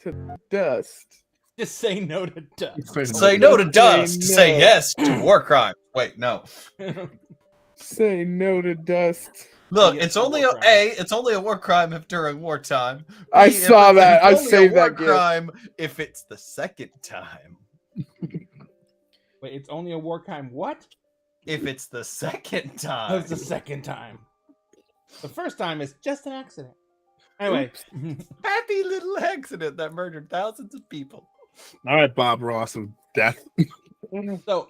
to dust. Just say no to dust. Say no to Say dust. no. Say yes to war crime. Wait, no. Say no to dust. Look, Yes it's to only war a crime. it's only a war crime if during wartime. I B, saw that. I It's only saved a war that gift. crime if it's the second time. Wait, it's only a war crime. What? If it's the second That time. was the second time. The first time is just an accident. Anyway, Happy little accident that murdered thousands of people. All right, Bob Ross of death. so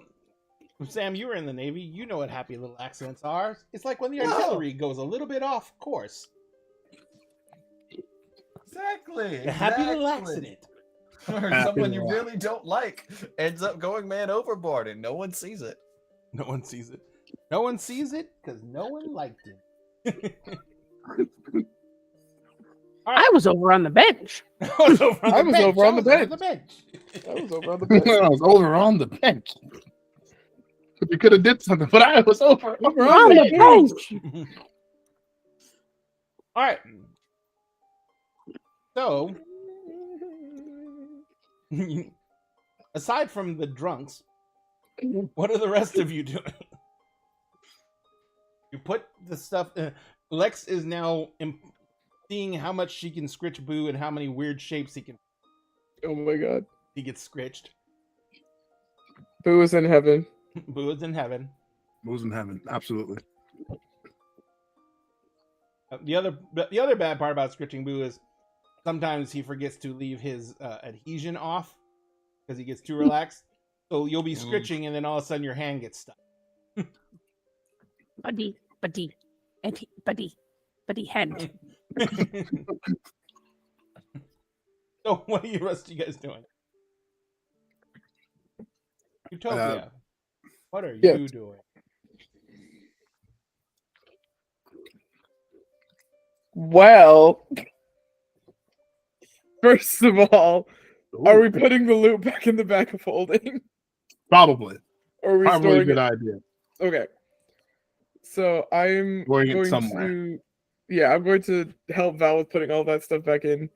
Sam, you were in the Navy. You know what happy little accidents are. It's like when the No. artillery goes a little bit off course. Exactly. A happy little exactly. accident. Or Happy someone you little really don't like ends up going man overboard and no one sees it. No one sees it. No one sees it because no one liked it. I was over on the bench. I was over on the bench. over on the bench. I was over on the bench. I was over on the bench. I was over on the bench. You could have did something, but I was over On the bench. All right. So, aside from the drunks, what are the rest of you doing? You put the stuff. Lex is now seeing how much she can scritch Boo and how many weird shapes he Oh my god. gets scritched. Boo is in heaven. Boo is in heaven. was in heaven. Absolutely. The other bad part about scritching Boo is sometimes he forgets to leave his adhesion off because he gets too relaxed. So you'll be scritching and then all of a sudden your hand gets stuck. Buddy, hand. So what are you rest of you guys doing? Utopia. What are yeah. you doing? Well, first of all, are we putting the loot back in the bag of holding? Probably. Or are we Probably a storing good it? idea. Okay. So I'm Storing it going somewhere. to, yeah, I'm going to help Val with putting all that stuff back in.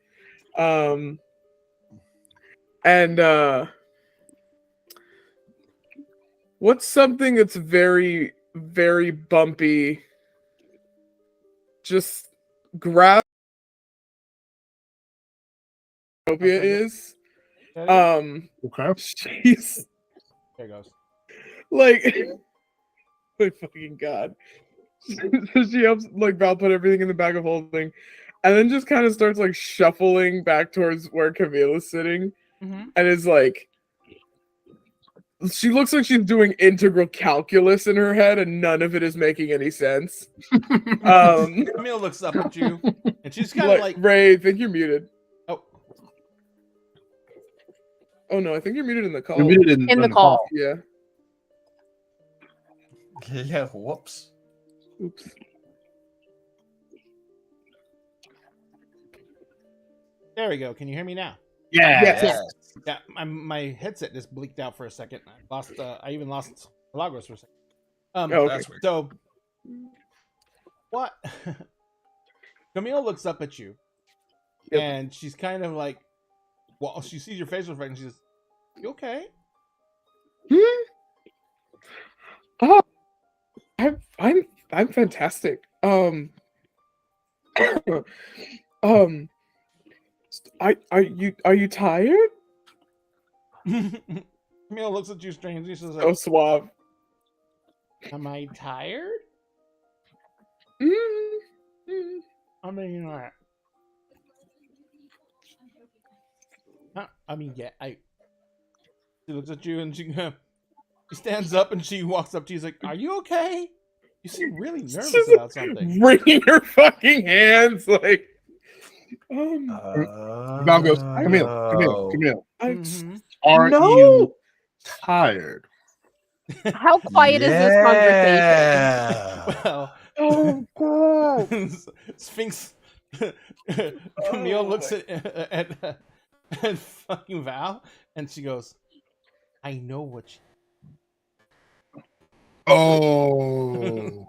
What's something that's very, very bumpy? Just grab Utopia is. Okay. She's There it goes. like, my fucking god. So she helps like Val put everything in the bag of holding, and then just kind of starts like shuffling back towards where Camille's sitting, and is like, she looks like she's doing integral calculus in her head, and none of it is making any sense. Camille looks up at you, and she's kind of like, Ray, I think you're muted. oh, Oh no, I think you're muted in the call. You're muted In the call. Yeah. Yeah, whoops. Oops. there we go. Can you hear me now? Yeah. Yes. Yeah, my headset just bleaked out for a second. I even lost Lagos for a second. Oh, okay. That's weird. So, what? Camille looks up at you, Yep. and she's kind of like, well, she sees your facial expression. She says, "You okay?" Oh, I'm fantastic. Are you tired? Camille looks at you strangely. She's like, Oh, suave. "Am I tired?" Mm. I mean, I mean, yeah. She looks at you and she stands up and she walks up to you. She's like, "Are you okay? You seem really nervous She's about something." wringing her fucking hands like, Val goes, Camille. Mhm. Are No. you tired? How quiet is this conversation? Yeah. Well, Oh god. Sphinx. Camille Oh looks at fucking Val, and she goes, "I know what." Oh.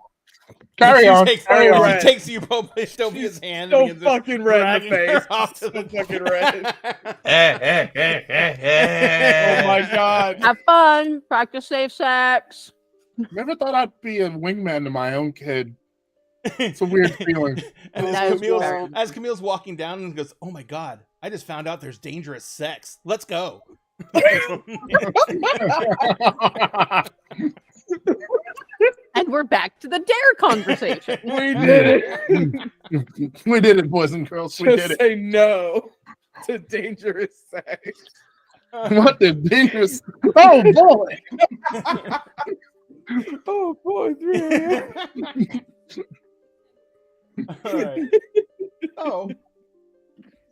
Carry on. Takes, Carry on. red. takes Utopia's hand So and begins fucking red in the dragging her face. off to So the fucking red. Oh Oh my god. Have fun. Practice safe sex. Never thought I'd be a wingman to my own kid. It's a weird feeling. And That is as Camille's walking down and goes, "Oh my god, I just found out there's dangerous sex. Let's go." And we're back to the dare conversation. We did it. We did it, boys and girls. We did Just it. say no to dangerous sex. What the dangerous? Oh boy! Oh boy, 3 a.m. All right. So,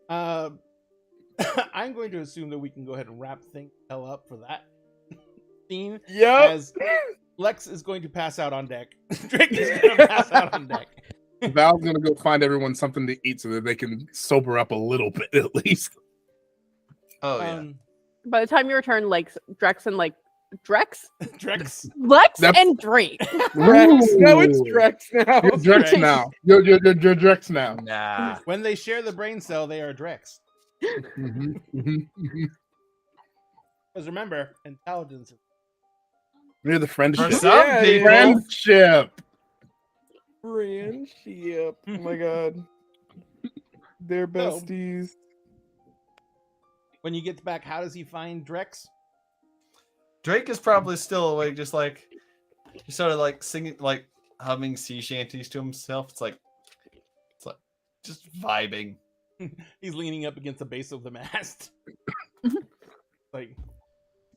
I'm going to assume that we can go ahead and wrap things hell up for that scene. Yep. As Lex is going to pass out on deck. Drake is going to pass out on deck. Val's gonna go find everyone something to eat so that they can sober up a little bit at least. Oh yeah. By the time you return, like Drex and like Drex, Drex. Lex That's- and Drake. Drex. No, it's Drex now. You're Drex Drex. now. You're Drex now. Nah. When they share the brain cell, they are Drex. Mhm, mhm, mhm. Because remember, intelligence. You're the friendship. For some Yeah, people, Friendship. Friendship. Oh my god. They're No. besties. When you get back, how does he find Drex? Drake is probably still awake, just sort of like singing, like humming sea shanties to himself. It's like just vibing. He's leaning up against the base of the mast. Like,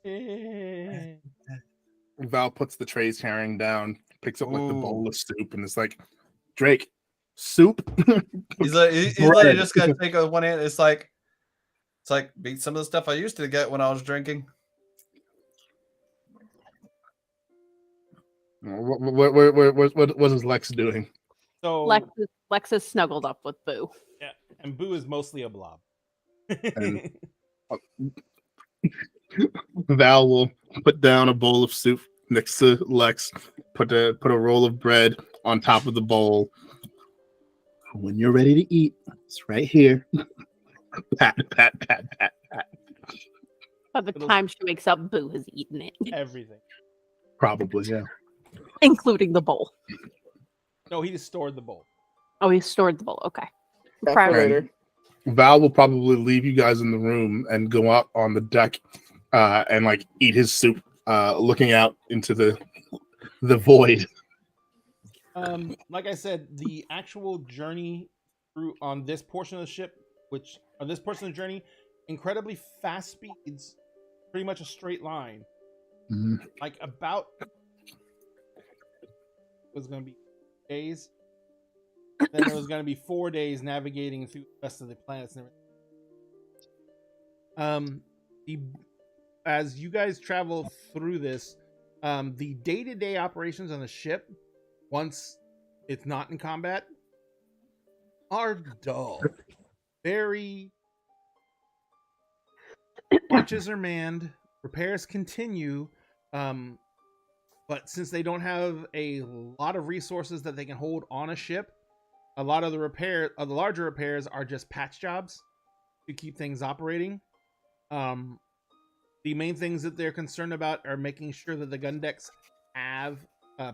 eh. Val puts the trays carrying down, picks up like the Ooh. bowl of soup, and it's like, Drake, soup. He's like, he's Bread. literally just gonna take a one hand. It's like beat some of the stuff I used to get when I was drinking. What is Lex doing? So, Lex is snuggled up with Boo. and Boo is mostly a blob. And- Val will put down a bowl of soup next to Lex, put a roll of bread on top of the bowl. When you're ready to eat, it's right here. Pat, pat, pat, pat, pat. By the time she wakes up, Boo has eaten it, Everything. Probably, yeah. including the bowl. No, he just stored the bowl. Oh, he stored the bowl. Okay. Back Proud for of later. Val will probably leave you guys in the room and go out on the deck and like eat his soup, looking out into the void. Like I said, the actual journey through on this portion of the ship, on this portion of the journey, incredibly fast speeds, pretty much a straight line. Mhm. Like about it was going to be days. Then there was going to be 4 days navigating through the rest of the planets and everything. As you guys travel through this, the day-to-day operations on the ship, once it's not in combat, are dull. Very. Watches are manned, repairs continue, but since they don't have a lot of resources that they can hold on a ship, a lot of the larger repairs are just patch jobs to keep things operating. The main things that they're concerned about are making sure that the gun decks have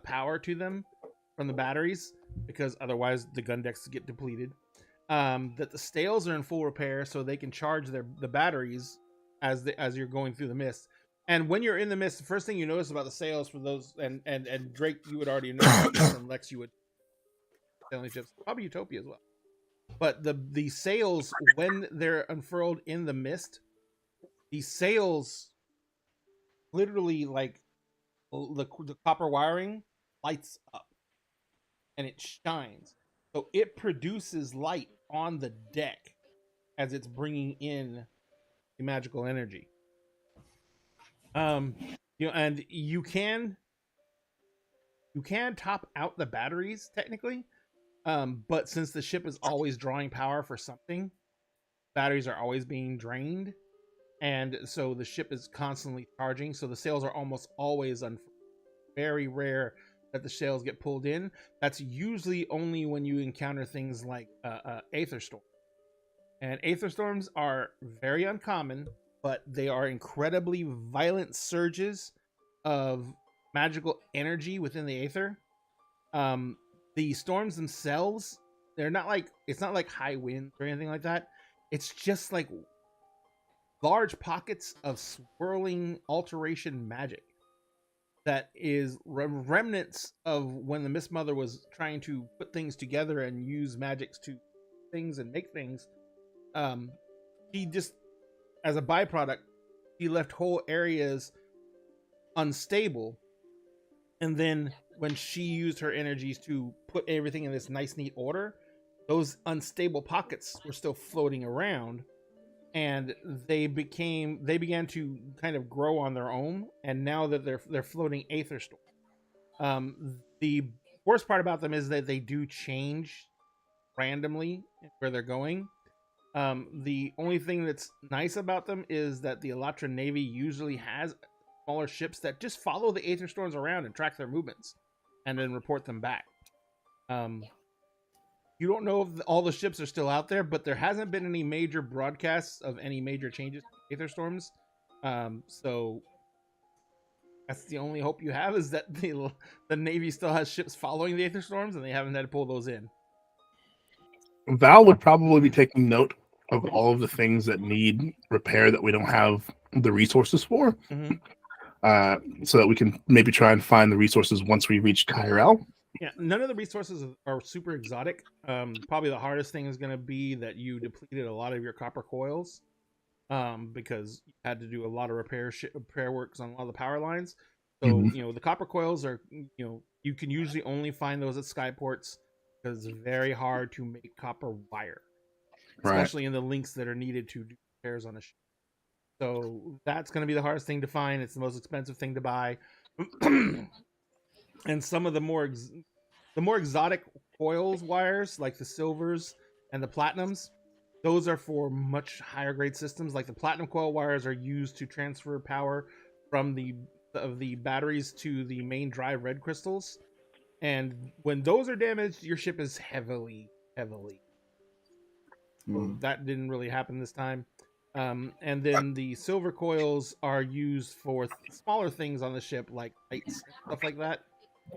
power to them from the batteries, because otherwise the gun decks get depleted. That the sails are in full repair so they can charge the batteries as you're going through the mist. And when you're in the mist, the first thing you notice about the sails for those, and Drake, you would already know about this, and Lex, you would sailing ships, probably Utopia as well. But the sails, when they're unfurled in the mist, the sails literally, like the copper wiring lights up and it shines, so it produces light on the deck as it's bringing in the magical energy. And you can top out the batteries technically, but since the ship is always drawing power for something, batteries are always being drained, and so the ship is constantly charging, so the sails are almost always very rare that the shells get pulled in. That's usually only when you encounter things like Aether Storm. And Aether Storms are very uncommon, but they are incredibly violent surges of magical energy within the Aether. The storms themselves, it's not like high winds or anything like that. It's just like large pockets of swirling alteration magic that is remnants of when the Mist Mother was trying to put things together and use magics to things and make things. He just, as a byproduct, he left whole areas unstable, and then when she used her energies to put everything in this nice neat order, those unstable pockets were still floating around, and they began to kind of grow on their own, and now that they're floating Aether Storm. The worst part about them is that they do change randomly where they're going. The only thing that's nice about them is that the Elytra Navy usually has smaller ships that just follow the Aether Storms around and track their movements and then report them back. You don't know if all the ships are still out there, but there hasn't been any major broadcasts of any major changes to Aether Storms. So that's the only hope you have, is that the Navy still has ships following the Aether Storms and they haven't had to pull those in. Val would probably be taking note of all of the things that need repair that we don't have the resources for, so that we can maybe try and find the resources once we reach Kyrell. Yeah, none of the resources are super exotic. Probably the hardest thing is going to be that you depleted a lot of your copper coils, because you had to do a lot of repair works on a lot of the power lines. So, the copper coils are, you can usually only find those at skyports, because it's very hard to make copper wire, especially in the links that are needed to do repairs on a ship. So that's going to be the hardest thing to find. It's the most expensive thing to buy. And some of the more exotic coils wires, like the silvers and the platinums, those are for much higher grade systems. Like the platinum coil wires are used to transfer power from the batteries to the main drive red crystals. And when those are damaged, your ship is heavily. So that didn't really happen this time. And then the silver coils are used for smaller things on the ship, like lights, stuff like that.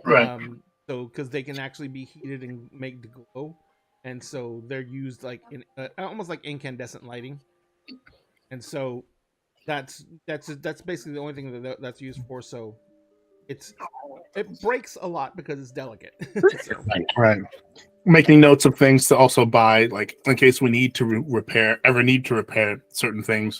Right. So because they can actually be heated and make the glow, and so they're used like in almost like incandescent lighting. And so that's basically the only thing that's used for. So it breaks a lot because it's delicate. So. Right. Making notes of things to also buy, like in case we need to repair certain things.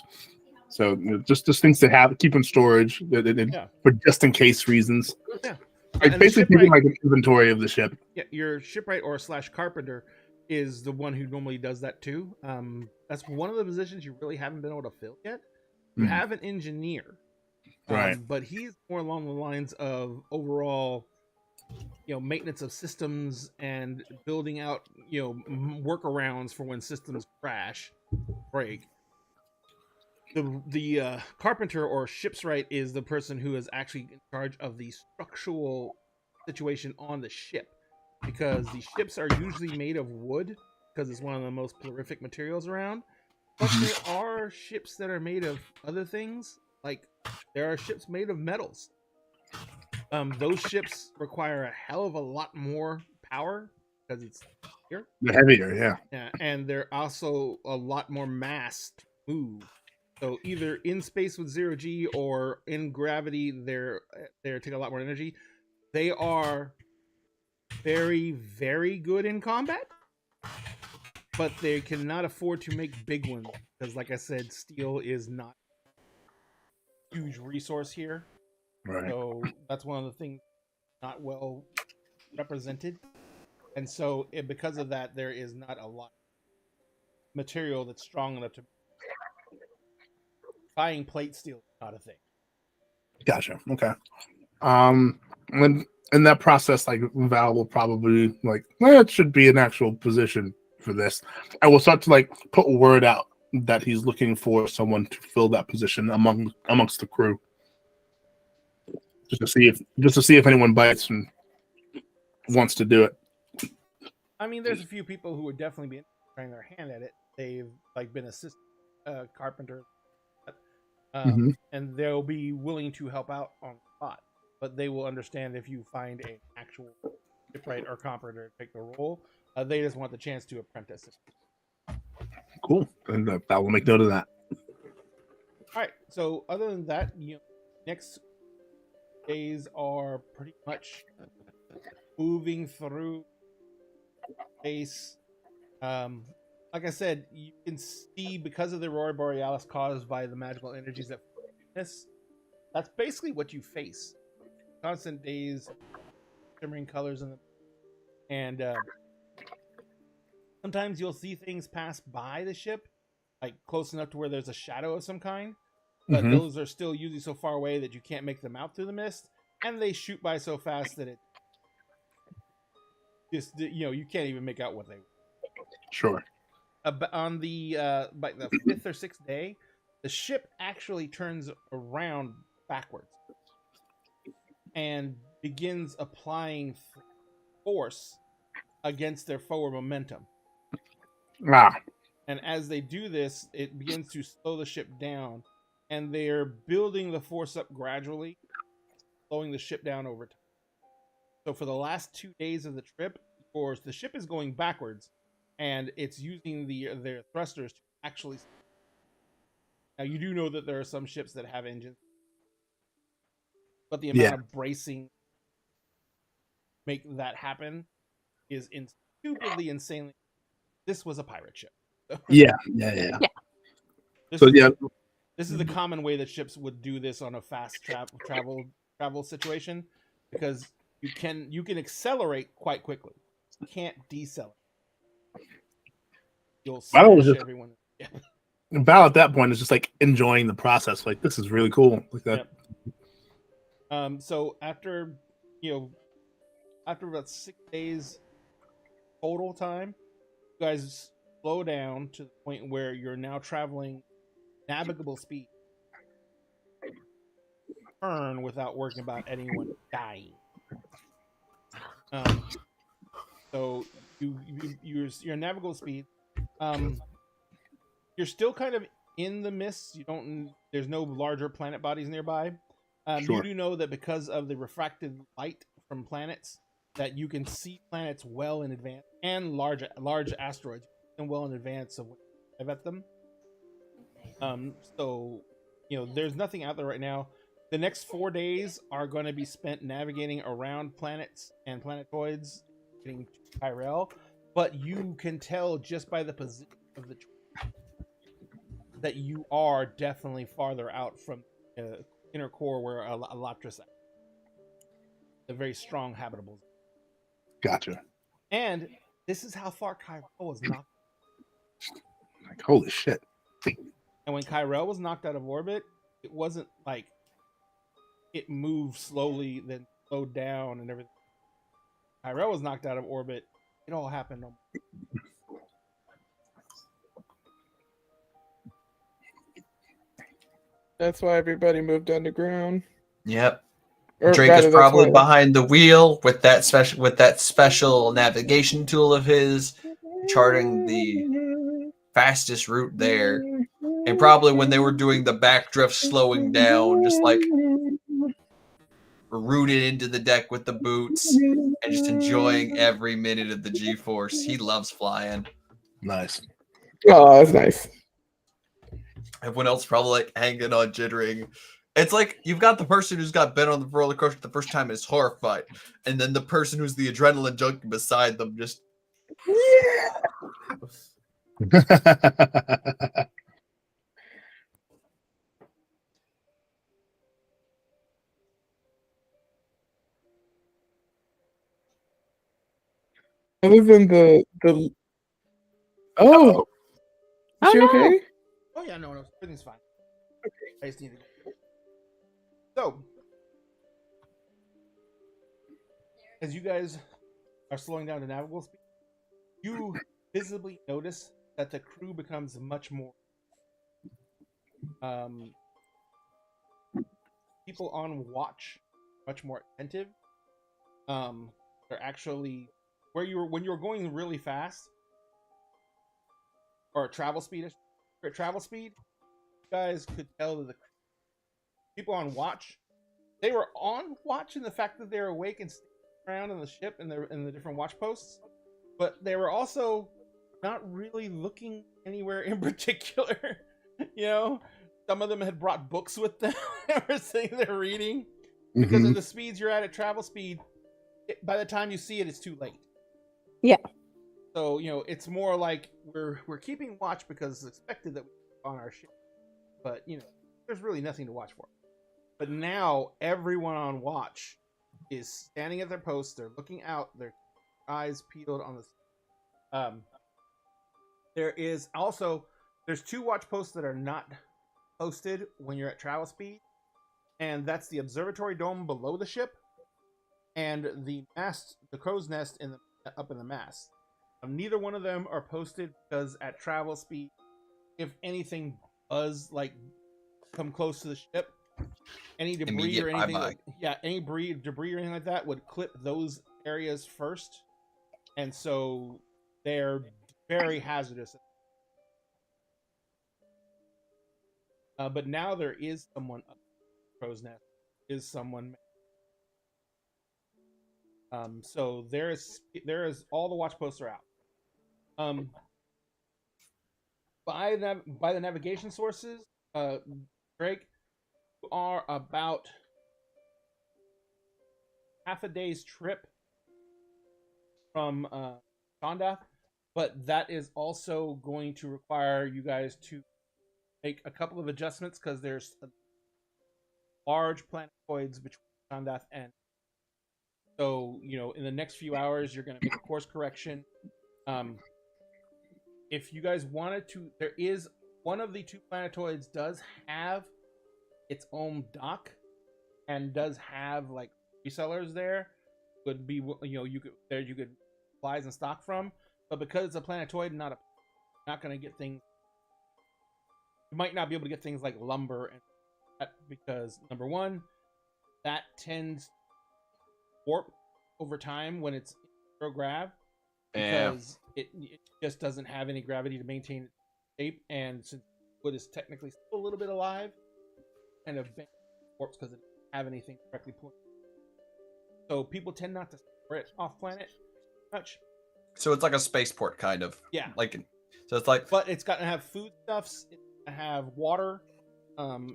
So just things to keep in storage for just in case reasons. Yeah. Like basically keeping like an inventory of the ship. Yeah, your shipwright or / carpenter is the one who normally does that too. That's one of the positions you really haven't been able to fill yet. You have an engineer, right? But he's more along the lines of overall, maintenance of systems and building out, workarounds for when systems crash, break. The carpenter or shipwright is the person who is actually in charge of the structural situation on the ship, because the ships are usually made of wood because it's one of the most prolific materials around. But there are ships that are made of other things, like there are ships made of metals. Those ships require a hell of a lot more power because it's heavier. They're heavier, yeah, and they're also a lot more mass to move. So either in space with 0G or in gravity, they take a lot more energy. They are very, very good in combat, but they cannot afford to make big ones because, like I said, steel is not a huge resource here. right. So that's one of the things not well represented. And so because of that, there is not a lot of material that's strong enough to... Buying plate steel is not a thing. Gotcha. Okay. When in that process, like Val will probably it should be an actual position for this. I will start to put word out that he's looking for someone to fill that position amongst the crew, just to see if anyone bites and wants to do it. I mean, there's a few people who would definitely be trying their hand at it. They've like been assistant carpenter, Mhm. and they'll be willing to help out on the spot. But they will understand if you find an actual shipwright or carpenter to take the role. They just want the chance to apprentice it. Cool. And I will make note of that. All right. So other than that, next days are pretty much moving through space. Like I said, you can see because of the Aurora Borealis caused by the magical energies that this. That's basically what you face. Constant days, shimmering colors in them, and sometimes you'll see things pass by the ship, like close enough to where there's a shadow of some kind, but Mhm. those are still usually so far away that you can't make them out through the mist, and they shoot by so fast that it just you can't even make out what they. Sure. On the by the 5th or 6th day, the ship actually turns around backwards and begins applying force against their forward momentum. Ah. And as they do this, it begins to slow the ship down, and they're building the force up gradually, slowing the ship down over time. So for the last 2 days of the trip, of course, the ship is going backwards, and it's using their thrusters to actually. Now you do know that there are some ships that have engines, but the amount of bracing make that happen is stupidly insanely. This was a pirate ship. Yeah. This So is, yeah, this is the common way that ships would do this on a fast travel situation, because you can accelerate quite quickly. You can't decelerate. You'll Val was smash just- everyone. Yeah. Val at that point is just like enjoying the process. Like, this is really cool. Like that. Yep. So after about 6 days total time, you guys slow down to the point where you're now traveling navigable speed. Turn without worrying about anyone dying. So your navigable speed. You're still kind of in the mist. There's no larger planet bodies nearby. Sure. You do know that because of the refracted light from planets, that you can see planets well in advance, and large asteroids and well in advance of when you arrive at them. So there's nothing out there right now. The next 4 days are going to be spent navigating around planets and planetoids, getting to Tyrell. But you can tell just by the position of the that you are definitely farther out from the inner core where Alatris, the very strong habitable. Gotcha. And this is how far Kyrell was knocked. Like, holy shit. And when Kyrell was knocked out of orbit, it wasn't like it moved slowly, then slowed down and everything. Kyrell was knocked out of orbit. It all happened. That's why everybody moved underground. Yep. Or Drake rather, is that's probably why- behind the wheel with that special navigation tool of his, charting the fastest route there. And probably when they were doing the backdrift slowing down, just like rooted into the deck with the boots and just enjoying every minute of the G-force. He loves flying. Nice. Oh, that's nice. Everyone else probably like hanging on, jittering. It's like you've got the person who's got been on the roller coaster the first time and is horrified, and then the person who's the adrenaline junkie beside them just. Other than the oh, Oh, is she no. okay? Oh yeah, no, everything's fine. Okay, I just need to go. So, as you guys are slowing down to navigable speed, you visibly notice that the crew becomes much more people on watch, much more attentive. they're actually when you were going really fast or at travel speed. You guys could tell that the people on watch, they were on watch in the fact that they were awake and sticking around in the ship and in the different watch posts, but they were also not really looking anywhere in particular. You know, some of them had brought books with them and were sitting there reading. Because of the speeds you're at travel speed, by the time you see it, it's too late. Yeah. So, you know, it's more like we're keeping watch because it's expected that we're on our ship. But, you know, there's really nothing to watch for. But now everyone on watch is standing at their posts. They're looking out. Their eyes peeled on the. There's 2 watch posts that are not posted when you're at travel speed, and that's the observatory dome below the ship, and the mast, the crow's nest up in the mast. Neither one of them are posted because at travel speed, if anything does like come close to the ship, any debris Immediate or anything, bye-bye. any debris or anything like that would clip those areas first, and so they're very hazardous. But now there is someone up the crow's nest. Is someone? So there is all the watch posts are out. By the navigation sources, Drake, you are about half a day's trip from Shondath, but that is also going to require you guys to make a couple of adjustments because there's large planetoids between Shondath and. So, you know, in the next few hours, you're going to make a course correction. If you guys wanted to, there is one of the 2 planetoids does have its own dock and does have like resellers there. Would be, you know, you could supplies and stock from, but because it's a planetoid, not going to get things. You might not be able to get things like lumber and that because number one, that tends to warp over time when it's zero grav because it just doesn't have any gravity to maintain its shape, and since wood is technically still a little bit alive, kind of warps because it doesn't have anything directly pulling. So people tend not to store it off planet much. So it's like a spaceport kind of. Yeah. So it's like. But it's got to have foodstuffs. It's going to have water.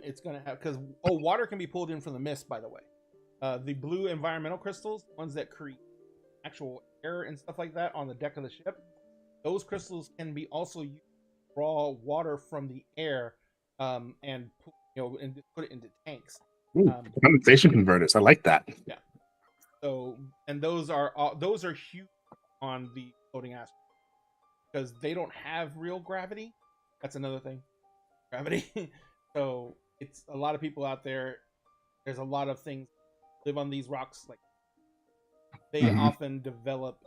It's going to have water can be pulled in from the mist. By the way, the blue environmental crystals, ones that create actual air and stuff like that on the deck of the ship, those crystals can be also used to draw water from the air, and put it into tanks. Condensation converters. I like that. Yeah. So, and those are huge on the floating asteroid because they don't have real gravity. That's another thing, gravity. So it's a lot of people out there. There's a lot of things live on these rocks. Like they often develop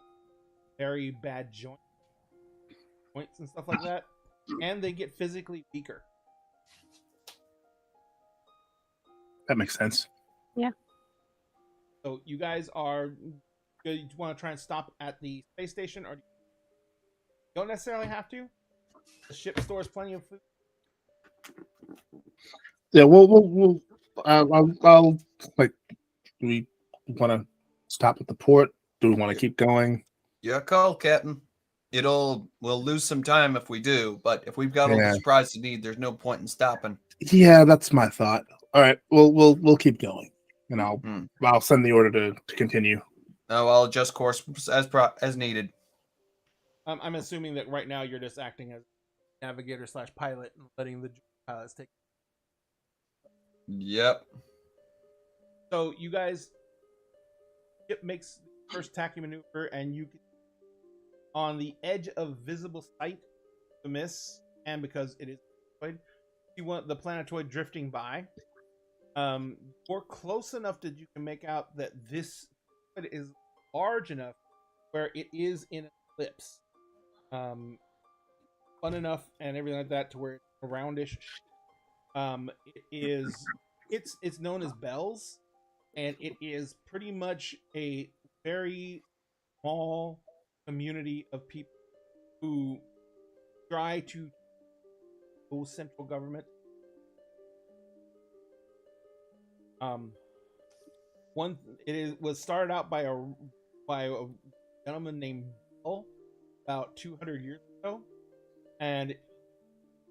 very bad joints and stuff like that, and they get physically weaker. That makes sense. Yeah. So you guys are you want to try and stop at the space station, or you don't necessarily have to. The ship stores plenty of food. Yeah, we'll I'll like. Do we want to stop at the port? Do we want to keep going? Your call, Captain. We'll lose some time if we do, but if we've got all the supplies we need, there's no point in stopping. Yeah, that's my thought. All right, we'll keep going, and I'll send the order to continue. No, I'll adjust course as needed. I'm assuming that right now you're just acting as navigator / pilot and letting the pilots take. Yep. So you guys, ship makes the first tacky maneuver, and you get on the edge of visible sight, the mist, and because it is, you want the planetoid drifting by. Or close enough that you can make out that this is large enough where it is in an ellipse. Fun enough and everything like that to where it's a roundish. It's known as Bells, and it is pretty much a very small community of people who try to central government. Was started out by a gentleman named Bill about 200 years ago, and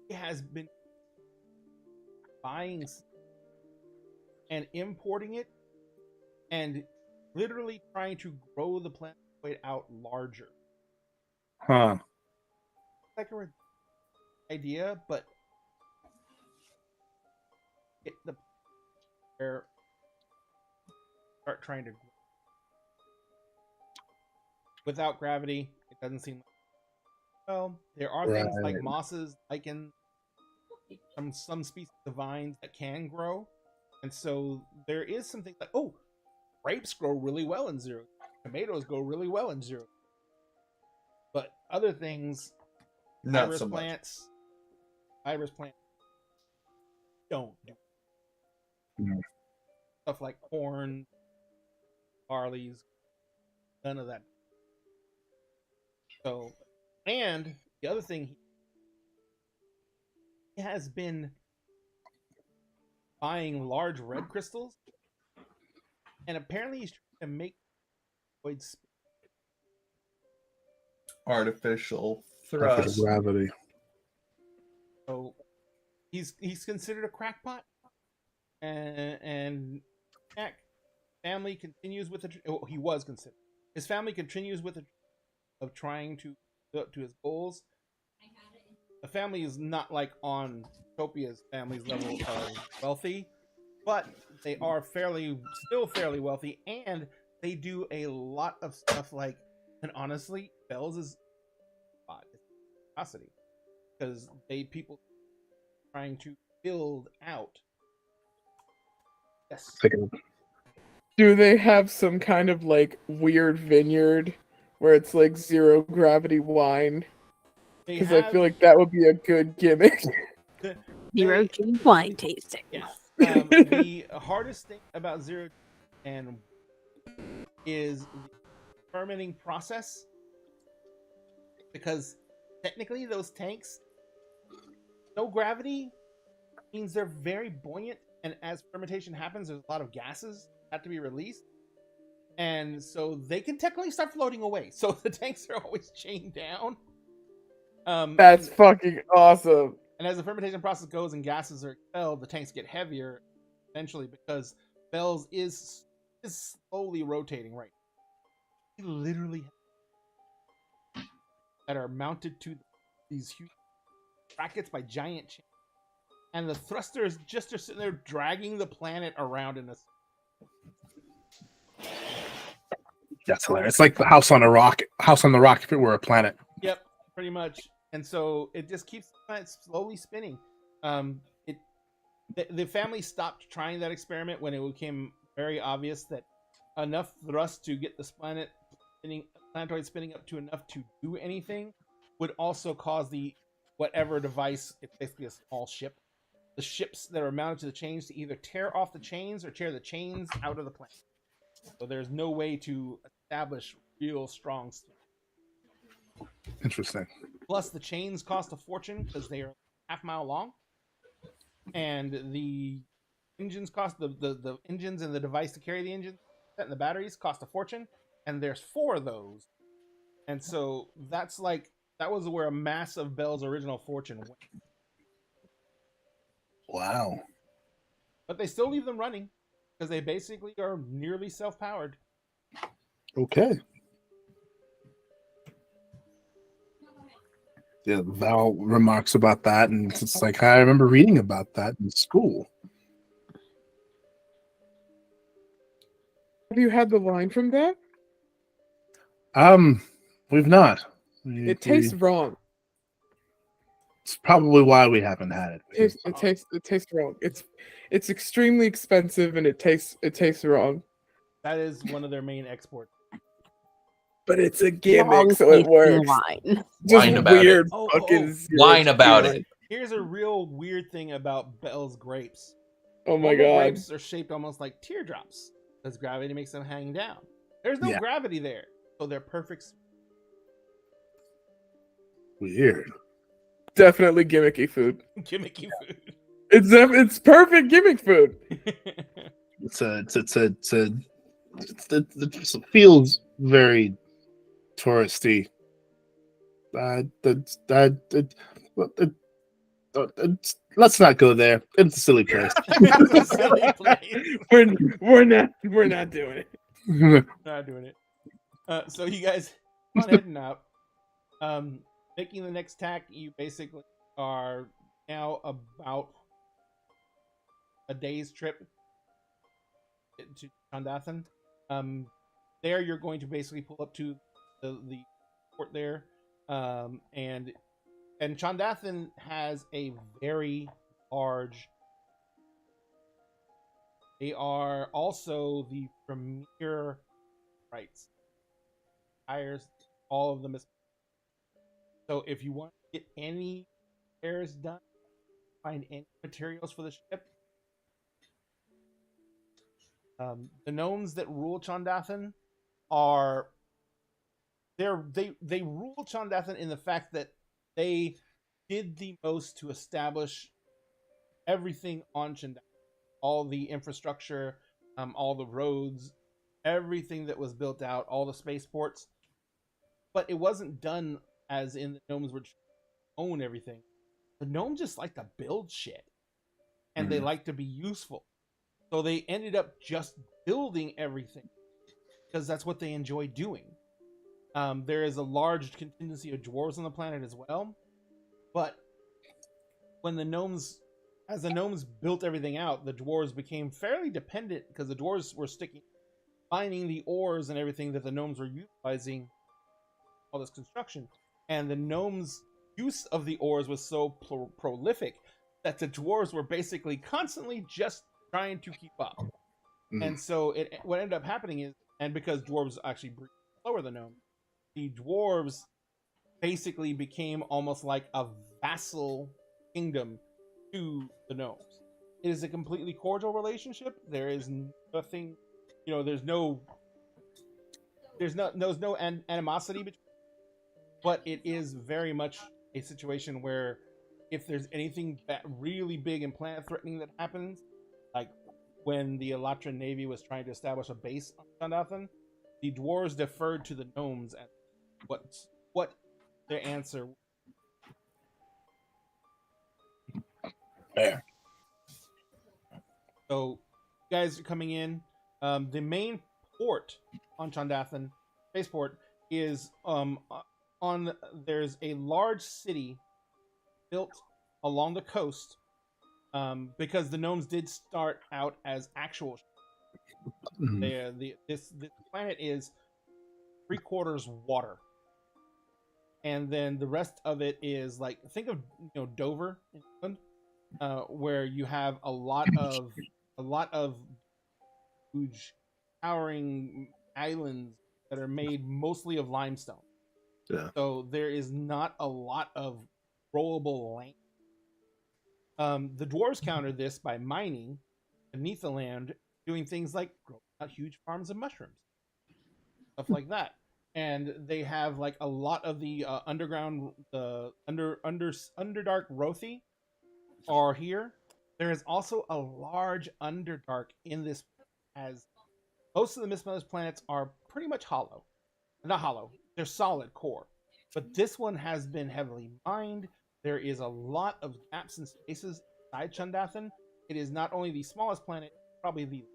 he has been buying and importing it and literally trying to grow the planetoid out larger. Huh. Like a idea, but where start trying to grow. Without gravity, it doesn't seem like, well, there are things like mosses, lichens, some species of vines that can grow, and so there is something like, oh, grapes grow really well in zero, tomatoes grow really well in zero, but other things, Not so much. iris plants don't do Mm. stuff like corn, barley's, none of that. So, and the other thing, he has been buying large red crystals, and apparently he's trying to make Artificial Artificial thrust. gravity. so he's considered a crackpot, and Jack family continues with he was considered. His family continues with of trying to up to his goals. The family is not like on Utopia's family's level of wealthy, but they are still fairly wealthy, and they do a lot of stuff like, and honestly, Bells is curiosity, because people trying to build out. Yes. Do they have some kind of like weird vineyard where it's like zero gravity wine? Because I feel like that would be a good gimmick. Zero G wine tasting. Yes. The hardest thing about zero and is the fermenting process, because technically those tanks, no gravity means they're very buoyant, and as fermentation happens, there's a lot of gases that have to be released, and so they can technically start floating away. So the tanks are always chained down. That's fucking awesome. And as the fermentation process goes and gases are expelled, the tanks get heavier eventually, because Bells is slowly rotating right now. He literally that are mounted to these huge brackets by giant chains. And the thrusters just are sitting there dragging the planet around in a... That's hilarious. It's like the house on the rock if it were a planet. Yep, pretty much. And so it just keeps the planet slowly spinning. The family stopped trying that experiment when it became very obvious that enough thrust to get this planetoid spinning up to enough to do anything would also cause the whatever device, it's basically a small ship, the ships that are mounted to the chains to either tear off the chains or tear the chains out of the planet. So there's no way to establish real strong steel. Interesting. Plus the chains cost a fortune because they are half-mile long, and the engines cost the engines and the device to carry the engines and the batteries cost a fortune, and there's 4 of those, and so that was where a mass of Bell's original fortune went. Wow. But they still leave them running because they basically are nearly self-powered. Okay. Yeah, Val remarks about that, and it's like I remember reading about that in school. Have you had the line from that? We've not. It tastes wrong. It's probably why we haven't had it. It tastes wrong. It's extremely expensive and it tastes wrong. That is one of their main exports. But it's a gimmick, so it works. Wine. Just Whine about weird it. fucking Whine about it. Here's a real weird thing about Bell's grapes. Oh my Normal god. grapes are shaped almost like teardrops because gravity makes them hang down. There's no Yeah. gravity there. So they're perfect. Weird. Definitely gimmicky food. Gimmicky food. It's perfect gimmick food. It feels very touristy. Let's not go there. It's a silly place. It's a silly place. We're not doing it. Not doing it. So you guys on heading out. Making the next tack, you basically are now about a day's trip to Chandathan. There you're going to basically pull up to the port there, and Chandathan has a very large. They are also the premier rights. Hires all of them. So if you want to get any repairs done, find any materials for the ship. The gnomes that rule Chandathan are they rule Chandathan in the fact that they did the most to establish everything on Chandathan, all the infrastructure, all the roads, everything that was built out, all the spaceports. But it wasn't done as in the gnomes would own everything. The gnomes just like to build shit, and they like to be useful. So they ended up just building everything because that's what they enjoy doing. There is a large contingency of dwarves on the planet as well, but when the gnomes built everything out, the dwarves became fairly dependent because the dwarves were finding the ores and everything that the gnomes were utilizing all this construction, and the gnomes' use of the ores was so prolific that the dwarves were basically constantly just trying to keep up. And so what ended up happening is, and because dwarves actually breathe slower than gnomes, the dwarves basically became almost like a vassal kingdom to the gnomes. It is a completely cordial relationship. There is nothing, there's no animosity between. But it is very much a situation where if there's anything really big and planet-threatening that happens, like when the Elatran Navy was trying to establish a base on Chandathan, the dwarves deferred to the gnomes and what their answer. Fair. So, you guys are coming in. The main port on Chandathan, spaceport, is there's a large city built along the coast, because the gnomes did start out as actual. This planet is 3/4 water, and then the rest of it is like, think of Dover in England, where you have a lot of huge towering islands that are made mostly of limestone. Yeah. So there is not a lot of rollable land. The dwarves counter this by mining beneath the land, doing things like growing out huge farms of mushrooms, stuff like that. And they have like a lot of the underground, the Underdark Rothi are here. There is also a large Underdark in this, as most of the Miss Mother's planets are pretty much hollow. Not hollow, they're solid core. But this one has been heavily mined. There is a lot of gaps and spaces inside Chandathan. It is not only the smallest planet, probably the.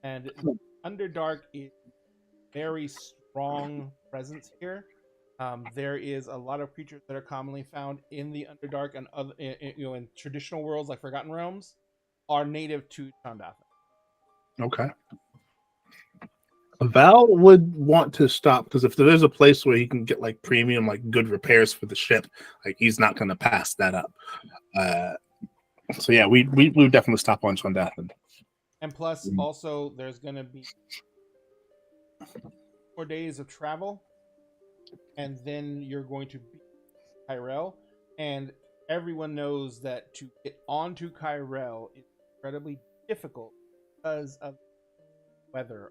And Underdark is very strong presence here. There is a lot of creatures that are commonly found in the Underdark and other, in traditional worlds like Forgotten Realms, are native to Chandathan. Okay. Val would want to stop because if there's a place where he can get like premium, like good repairs for the ship, like he's not going to pass that up. So yeah, we would definitely stop on Chandathan. And plus, also, there's going to be 4 days of travel, and then you're going to be Kyrell, and everyone knows that to get onto Kyrell is incredibly difficult because of weather.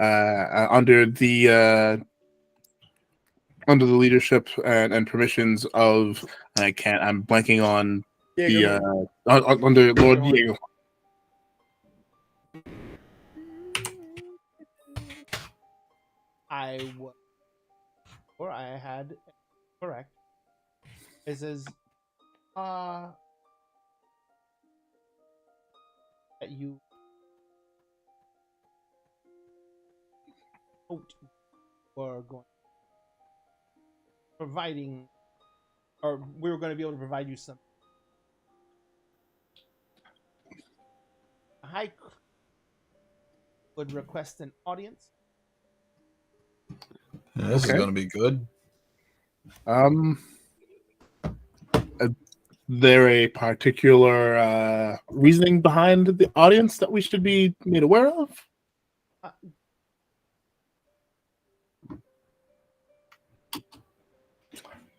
under the leadership and permissions of I'm blanking on Diego. under Lord Diego. I was, or I had correct. It says, that you were going providing, or we were going to be able to provide you some. I would request an audience. Yeah, this is Okay. going to be good. There a particular reasoning behind the audience that we should be made aware of?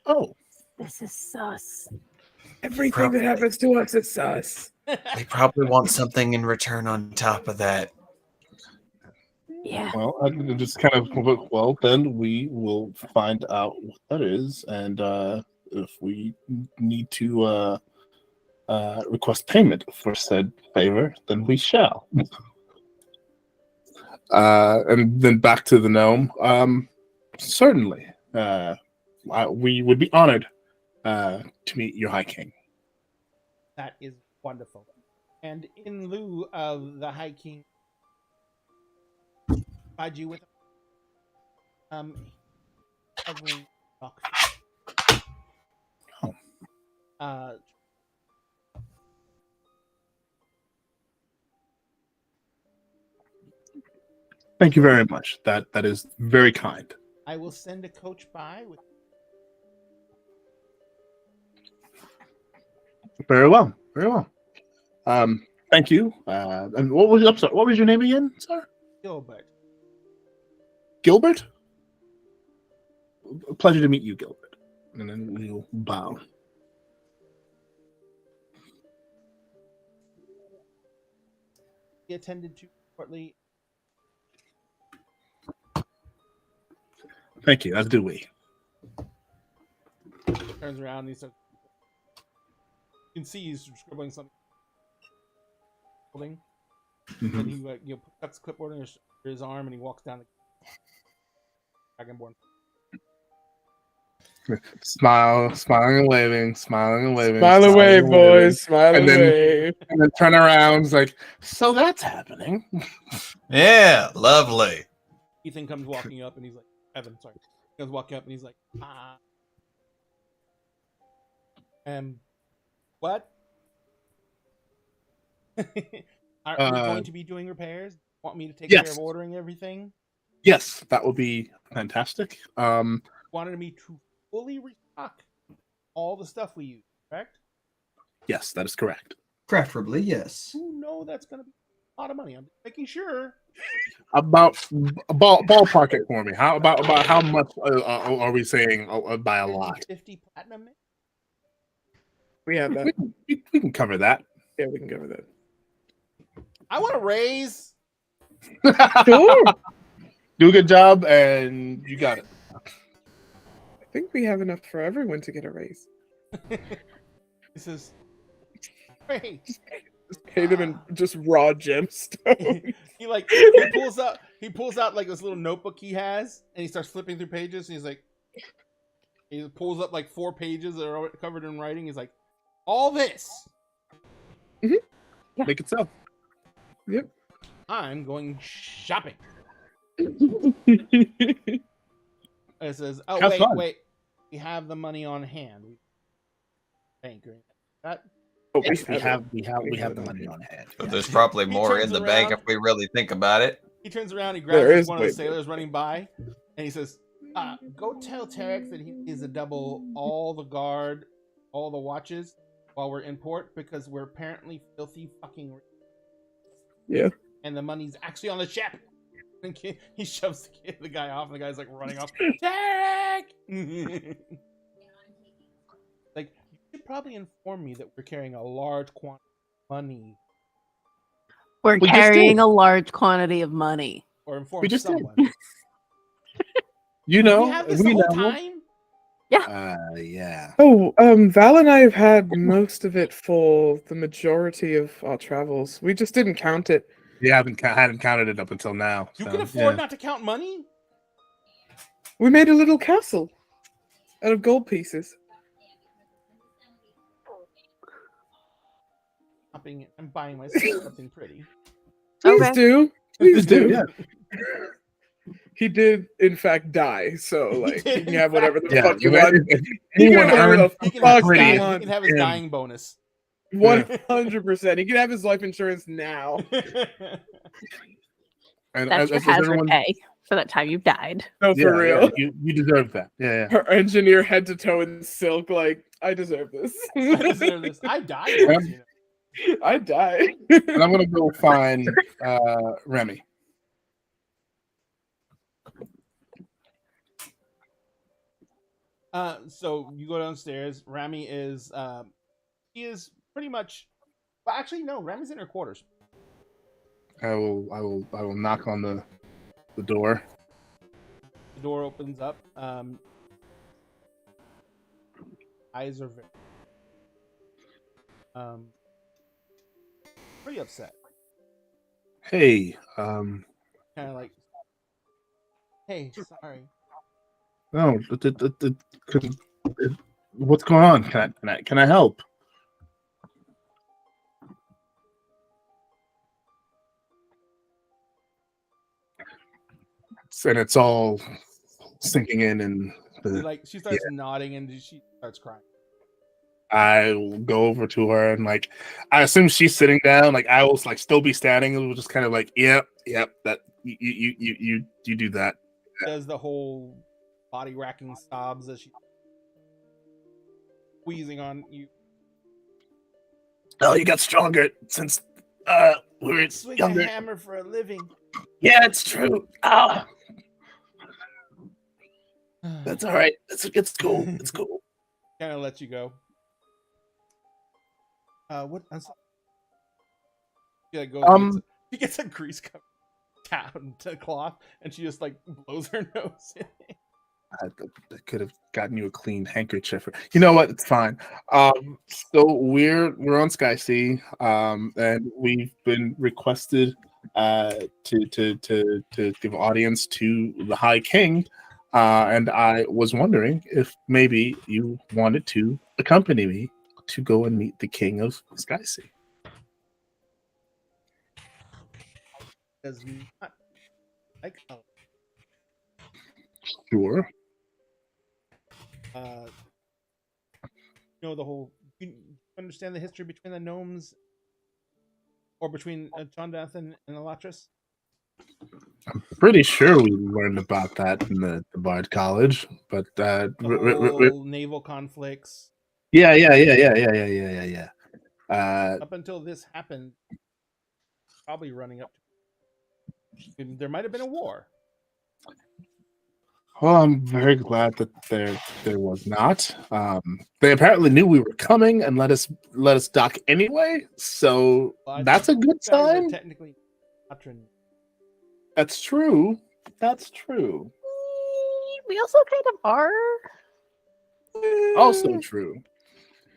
Oh, This is sus. Everything that happens to us is sus. They probably want something in return on top of that. Yeah. well, I just kind of well. Then we will find out what that is, and if we need to request payment for said favor, then we shall. And then back to the gnome. Certainly, we would be honored to meet your High King. That is wonderful. And in lieu of the High King, provide you with covering rock. Oh. Thank you very much. That is very kind. I will send a coach by with. Very well. Very well. Thank you. And what was what was your name again, sir? Gilbert. Gilbert? A pleasure to meet you, Gilbert. And then we'll bow. Be attended to shortly. Thank you, as do we. Turns around and he starts. You can see he's scribbling something. And he cuts clipboard in his arm and he walks down the Dragonborn. Smiling and waving, smiling and waving. Smile smiling away, and waving. boys. Smile And then- away. And then turn around, it's like, so that's happening. Yeah, lovely. Ethan comes walking up and he's like, Evan, sorry. He comes walking up and he's like, what? Are we going to be doing repairs? Want me to take care Yes. of ordering everything? Yes, that would be fantastic. Wanted me to fully restock all the stuff we use, correct? Yes, that is correct. Preferably, yes. You know that's going to be a lot of money. I'm just making sure. About ballpark it for me. How about how much are we saying by a lot? 50 platinum. We have that. We can cover that. Yeah, we can cover that. I want to raise. Sure. Do a good job, and you got it. I think we have enough for everyone to get a raise. He says, "Great." Just pay them in just raw gemstones. he pulls out like this little notebook he has, and he starts flipping through pages. And he's like, he pulls up like 4 pages that are covered in writing. He's like, all this. Make it so. Yep. I'm going shopping. It says, "Oh Have fun. wait, we have the money on hand. Bank or that." Oh, Yes, we it. have the money on hand. But yes. there's probably He more in turns the bank around. if we really think about it. He turns around, he There grabs is one of the way sailors running by, and he says, "Go tell Tarek that he is to double all the guard, all the watches while we're in port because we're apparently filthy fucking rich. Yeah. And the money's actually on the ship." And he shoves the guy off, and the guy's like running off. Tarek! Like, you should probably inform me that we're carrying a large quantity of money. We're We just carrying did. a large quantity of money. or inform We just did. someone. You know, We have this the we whole know. time. Yeah. Oh, Val and I have had most of it for the majority of our travels. We just didn't count it. We hadn't counted it up until now. You so, can afford yeah. not to count money. We made a little castle out of gold pieces. I'm buying myself something pretty. Please Okay. do. Please do. Yeah. He did, in fact, die. So, He like, did, he can in have whatever the fact. fuck you If want. anyone He can have whatever earned the He can fuck have his pretty, he dying, wants. he can have his him. dying bonus. 100%. He can have his life insurance now. and That's your as hazard everyone, pay for that time you've died. No, for real. you deserve that. Yeah. Her engineer head to toe in silk, like, I deserve this. I deserve this. I died once, you know. I died. And I'm gonna go find Remy. So you go downstairs. Rami is he is pretty much. Well, actually, no. Rami's in her quarters. I will knock on the door. The door opens up. Eyes are very, pretty upset. Hey, Kind of like, hey, sorry. no, what's going on? Can I help? And it's all sinking in, and She starts nodding and she starts crying. I will go over to her and like I assume she's sitting down. Like I will like still be standing, and we'll just kind of like, yep, that you do that. Does the whole body racking sobs as she squeezing on you. Oh, you got stronger since we were Swing younger. a hammer for a living. Yeah, it's true. Ah, that's all right. It's cool. It's cool. Kind of let you go. What? I'm sorry. Yeah, go. She gets a grease covered down to cloth, and she just like blows her nose in it. I could have gotten you a clean handkerchief. You know what? It's fine. So we're on Sky Sea, and we've been requested to give audience to the High King, and I was wondering if maybe you wanted to accompany me to go and meet the King of Sky Sea. Does not like color. Sure. You know the whole. You understand the history between the gnomes, or between Jondathan and Elatris? Pretty sure we learned about that in the Bard College, but The whole naval conflicts. yeah. Up until this happened, probably running up to. There might have been a war. Well, I'm very glad that there was not. They apparently knew we were coming and let us dock anyway. So Well, that's a good you guys are sign. technically, Atron. That's true. That's true. We also kind of are. Also true.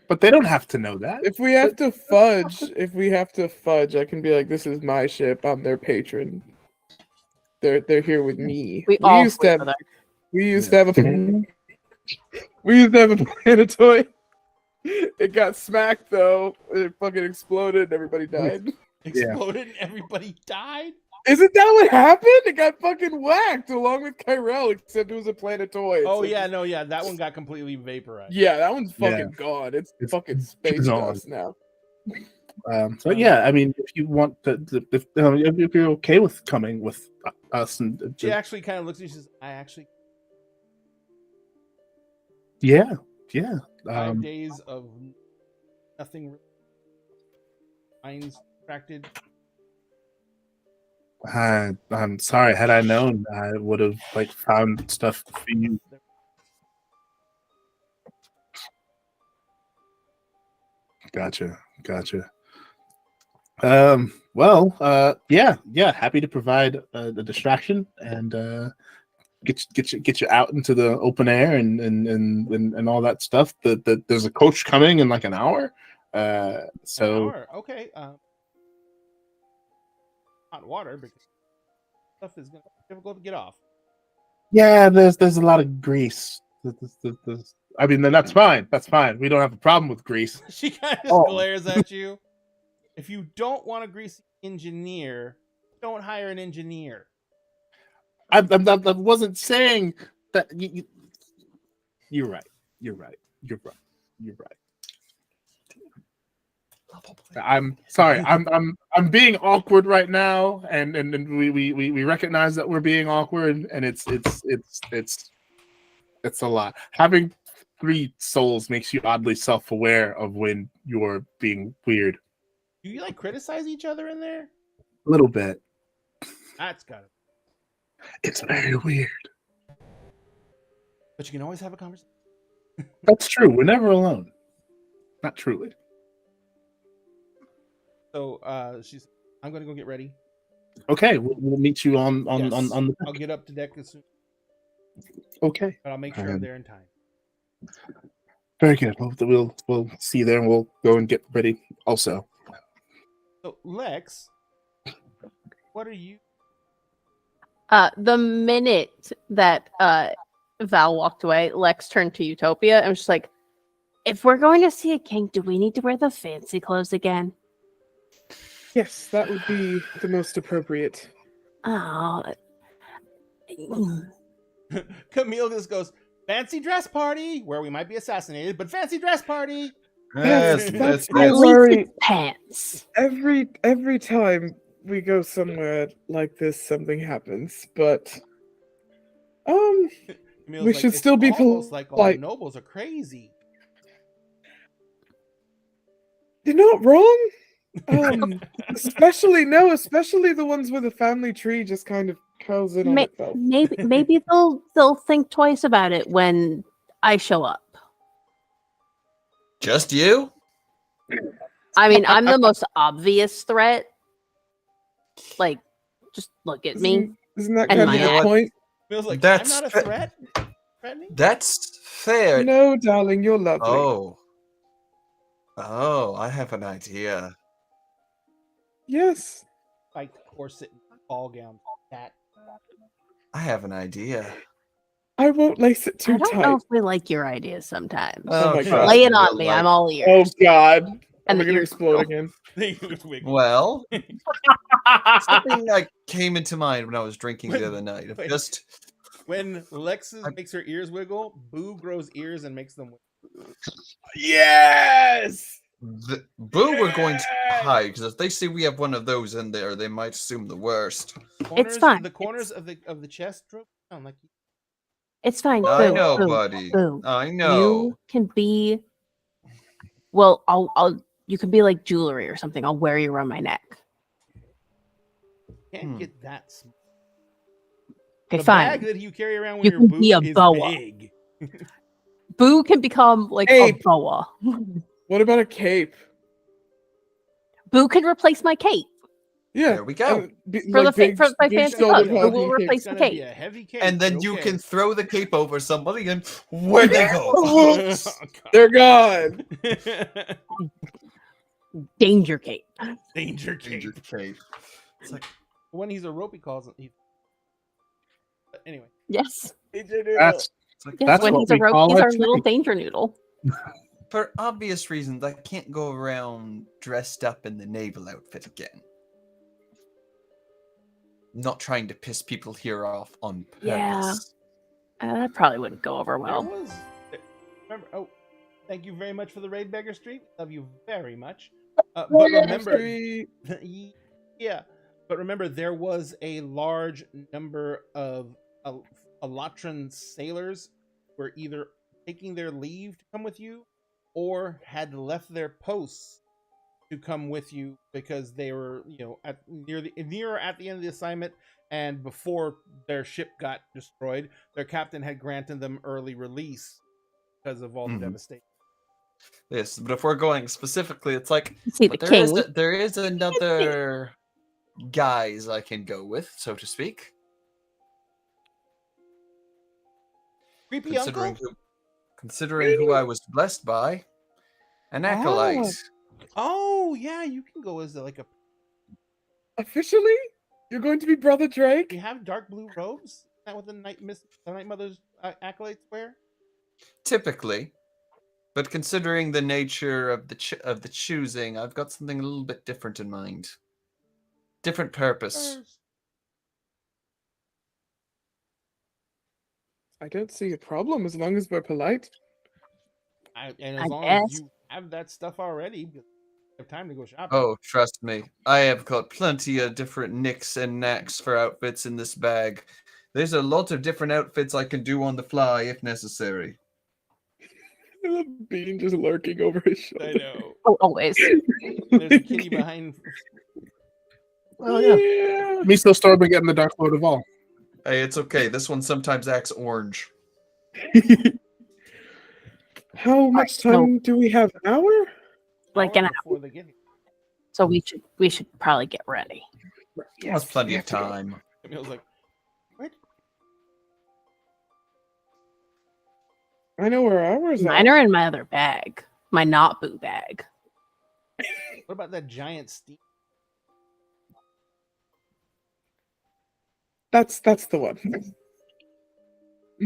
But they don't have to know that. If we have to fudge, I can be like, "This is my ship. I'm their patron. They're here with me." We all used to have, flew there. we used to have a planetoid. It got smacked though. It fucking exploded and everybody died. Exploded and everybody died. Isn't that what happened? It got fucking whacked along with Kyrell, except it was a planetoid. Oh so yeah, no, yeah, that one got completely vaporized. yeah, that one's Yeah. fucking gone. It's It's fucking space gone. dust now. So yeah, I mean, if you want to, if you're okay with coming with us, and She actually kind of looks at you and says, I actually yeah. 5 days of nothing minds attracted. I'm sorry. Had I known, I would have like found stuff for you. Gotcha. Well, yeah, happy to provide the distraction and get you out into the open air and all that stuff. There's a coach coming in like an hour. An So hour. Okay. Hot water because stuff is gonna be difficult to get off. yeah, there's a lot of grease. I mean, then that's fine. That's fine. We don't have a problem with grease. She kind of Oh. glares at you. If you don't want a greasy engineer, don't hire an engineer. I wasn't saying that. You're right. You're right. You're right. You're right. I'm sorry. I'm being awkward right now, and we recognize that we're being awkward, and it's a lot. Having 3 souls makes you oddly self-aware of when you're being weird. Do you like criticize each other in there? A little bit. That's got it. It's very weird. But you can always have a conversation. That's true. We're never alone. Not truly. So she's. I'm gonna go get ready. Okay, we'll meet you on Yes. the. I'll get up to deck as soon, Okay, but I'll make sure I'm there in time. very good. We'll see you there, and we'll go and get ready. Also, So Lex, what are you? The minute that Val walked away, Lex turned to Utopia and was just like, if we're going to see a king, do we need to wear the fancy clothes again? Yes, that would be the most appropriate. Oh. Camille just goes, fancy dress party where we might be assassinated, but fancy dress party. Yes, Yes, that's yes, Don't At least worry. it's pants. Every time we go somewhere like this, something happens. But Camille's We like, should "It's still be almost like all polite." nobles are crazy. you're not wrong. Especially the ones where the family tree just kind of curls in on itself. Maybe they'll think twice about it when I show up. Just you? I mean, I'm the most obvious threat. Like, just look at me. Isn't that And kind of my the act. point? Camille's like, That's I'm not a fa- threat. Threatening? That's fair. No, darling, you're lovely. Oh, I have an idea. Yes. Like corset and ball gown. That. I have an idea. I won't lace it I too don't tight. know if we like your ideas sometimes. Oh my trust God. Lay it me, on you'll me. like I'm it. all ears. Oh God. And We're the gonna ears explode go. again. Well, something that came into mind when I was drinking the other night. Wait. Just When Lexus makes her ears wiggle, Boo grows ears and makes them wiggle. Yes. Boo, we're going to hide because if they see we have one of those in there, they might assume the worst. Corners, fine. The corners of the chest drop down like It's fine. I Boo, know, boo, buddy. boo. I know. You can be. Well, I'll. You can be like jewelry or something. I'll wear you around my neck. can't get that small. Okay, The fine. bag that you carry around when You you're can Boo be a is boa. big. Boo can become like Ape. a boa. What about a cape? Boo can replace my cape. Yeah. There we go. For my fancy shouldered clothes, huggy we'll cape. replace It's the gonna be cape. a heavy cape. And then but you okay. can throw the cape over somebody and where'd they go? Oh, They're gone. God. Danger cape. Danger cape. Danger cape. It's like, When he's a rope, he calls it. But anyway, Yes. That's Yes. That's when what he's a we rope, call he's our our little tree. danger noodle. for obvious reasons, I can't go around dressed up in the naval outfit again. Not trying to piss people here off on purpose. Yeah. That probably wouldn't go over there well. was. Remember? Oh, thank you very much for the raid, Beggar Street. Love you very much. But remember, yeah. But remember, there was a large number of Elatran sailors who were either taking their leave to come with you, or had left their posts to come with you because they were, at near at the end of the assignment, and before their ship got destroyed, their captain had granted them early release because of all the Mhm. devastation. Yes, but if we're going specifically, it's like See the but king. there is another guys I can go with, so to speak. Creepy Considering uncle? considering who I was blessed by, an acolyte. Oh yeah, you can go as like a. Officially? You're going to be Brother Do you Drake? have dark blue robes? Is that what the Night Mother's acolytes wear? Typically, but considering the nature of the choosing, I've got something a little bit different in mind. Different purpose. I don't see a problem as long as we're polite. And I as long as guess. you have that stuff already, because you have time to go shopping. Oh, trust me, I have got plenty of different nicks and knacks for outfits in this bag. There's a lot of different outfits I can do on the fly if necessary. I love Bean just lurking over his shoulder. I know. Oh, always. There's a kitty behind. Oh yeah. Miso Storm getting the Dark Lord of all. Hey, it's okay. This one sometimes acts orange. How much time do we have? An hour? Like an hour. Before they get here. So we should probably get ready. That's plenty of time. Camille's like, what? I know where ours are. Mine are in my other bag. My not boo bag. What about that giant steam? That's the one.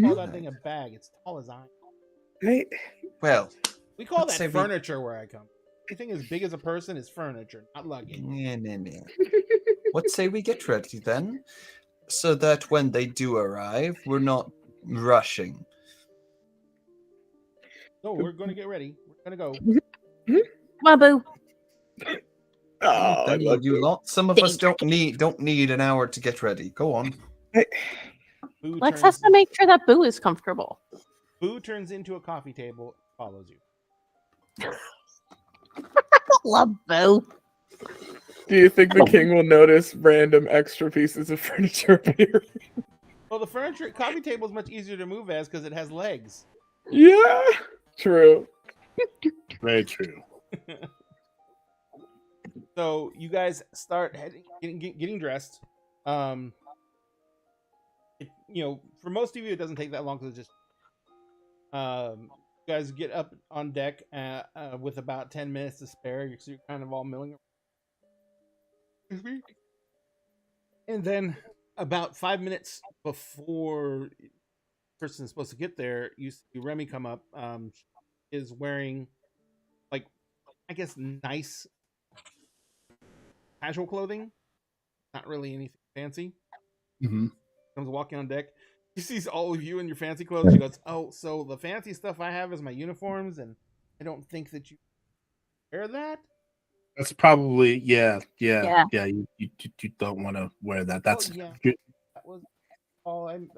Call that thing a bag. It's tall as iron. Right? Well, We call Let's say that we- furniture where I come. Anything as big as a person is furniture, not luggage. nah. What say we get ready then? So that when they do arrive, we're not rushing. No, we're gonna get ready. We're gonna go. Come on, boo. Oh, I Then love you you. lot. Some of us don't need an hour to get ready. Go on. Boo Lex turns, has to make sure that Boo is comfortable. Boo turns into a coffee table, follows you. Love Boo. Do you think the king will notice random extra pieces of furniture appear? Well, the coffee table is much easier to move as because it has legs. Yeah, true. Very true. So you guys start getting dressed. For most of you, it doesn't take that long because it's just. You guys get up on deck with about 10 minutes to spare, so you're kind of all milling around. Excuse me? And then about 5 minutes before the person is supposed to get there, you see Remy come up. Is wearing, like, I guess, nice casual clothing. Not really anything fancy. Mm-hmm. Comes walking on deck. She sees all of you in your fancy clothes. She goes, "Oh, so the fancy stuff I have is my uniforms, and I don't think that you wear that." That's probably yeah. Yeah. You don't want to wear that. That's yeah. That was all I'm.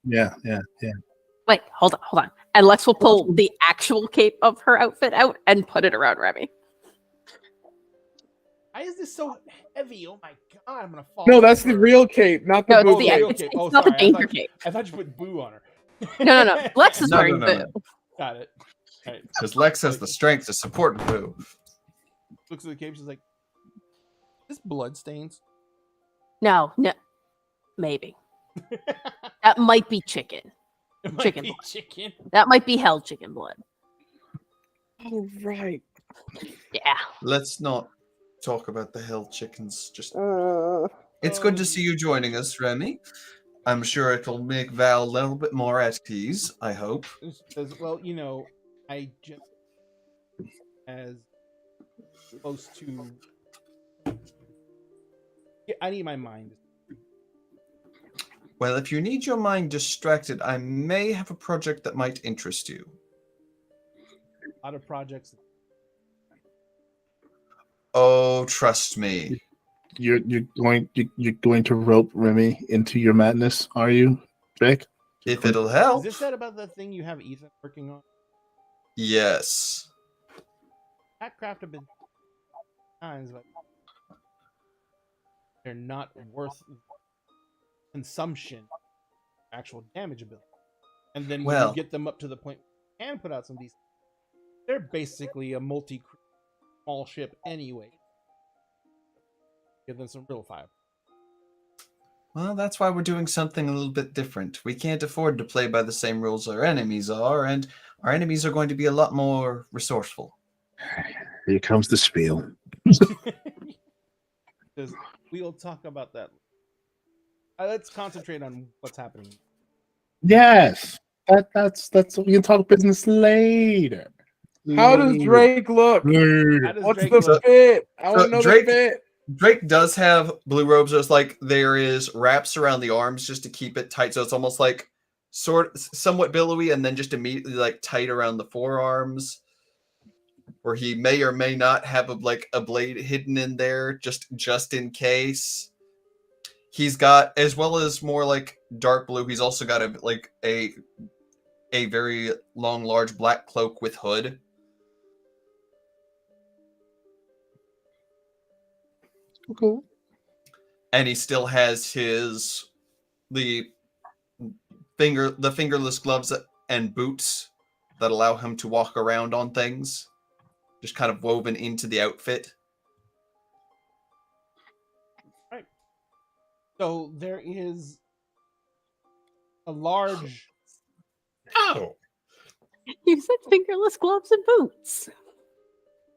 yeah. Wait, hold on. And Lex will pull the actual cape of her outfit out and put it around Remy. Why is this so heavy? Oh my god, I'm gonna fall. No, that's the over. real cape, not the No, it's boo the cape. real it's, cape. it's Oh, not the sorry, danger cape. I thought you put boo on her. No. Lex is No, wearing no. Boo. Got it. All right. Because Lex has the strength to support Boo. Looks at the cape. She's like, "This blood stains." No, maybe. That might be chicken. It might Chicken be blood. chicken. That might be hell chicken blood. Oh, right. Yeah. Let's not talk about the hell chickens. Just it's good to see you joining us, Remy. I'm sure it'll make Val a little bit more at ease. I hope. She says, "Well, I just as close to. Yeah, I need my mind." Well, if you need your mind distracted, I may have a project that might interest you. A lot of projects. Oh, trust me. You're going to rope Remy into your madness, are you, Drake? If it'll Is help. this that about the thing you have Ethan working on? Yes. Hackcraft have been times, but they're not worth consumption, actual damage ability. And then when Well- you get them up to the point where you can put out some decent, they're basically a multi small ship anyway. Give them some real fire. Well, that's why we're doing something a little bit different. We can't afford to play by the same rules our enemies are, and our enemies are going to be a lot more resourceful. Here comes the spiel. We'll talk about that. Let's concentrate on what's happening. Yes, that's we can talk business later. How does Drake look? Later. How does What's Drake the look? fit? I want to know Drake- the fit. Drake does have blue robes. There's like there is wraps around the arms just to keep it tight, so it's almost like somewhat billowy, and then just immediately like tight around the forearms, where he may or may not have a blade hidden in there just in case. He's got, as well as more like dark blue, he's also got a very long, large black cloak with hood. Cool. And he still has the fingerless gloves and boots that allow him to walk around on things, just kind of woven into the outfit. So there is a large. Oh, You said fingerless gloves and boots.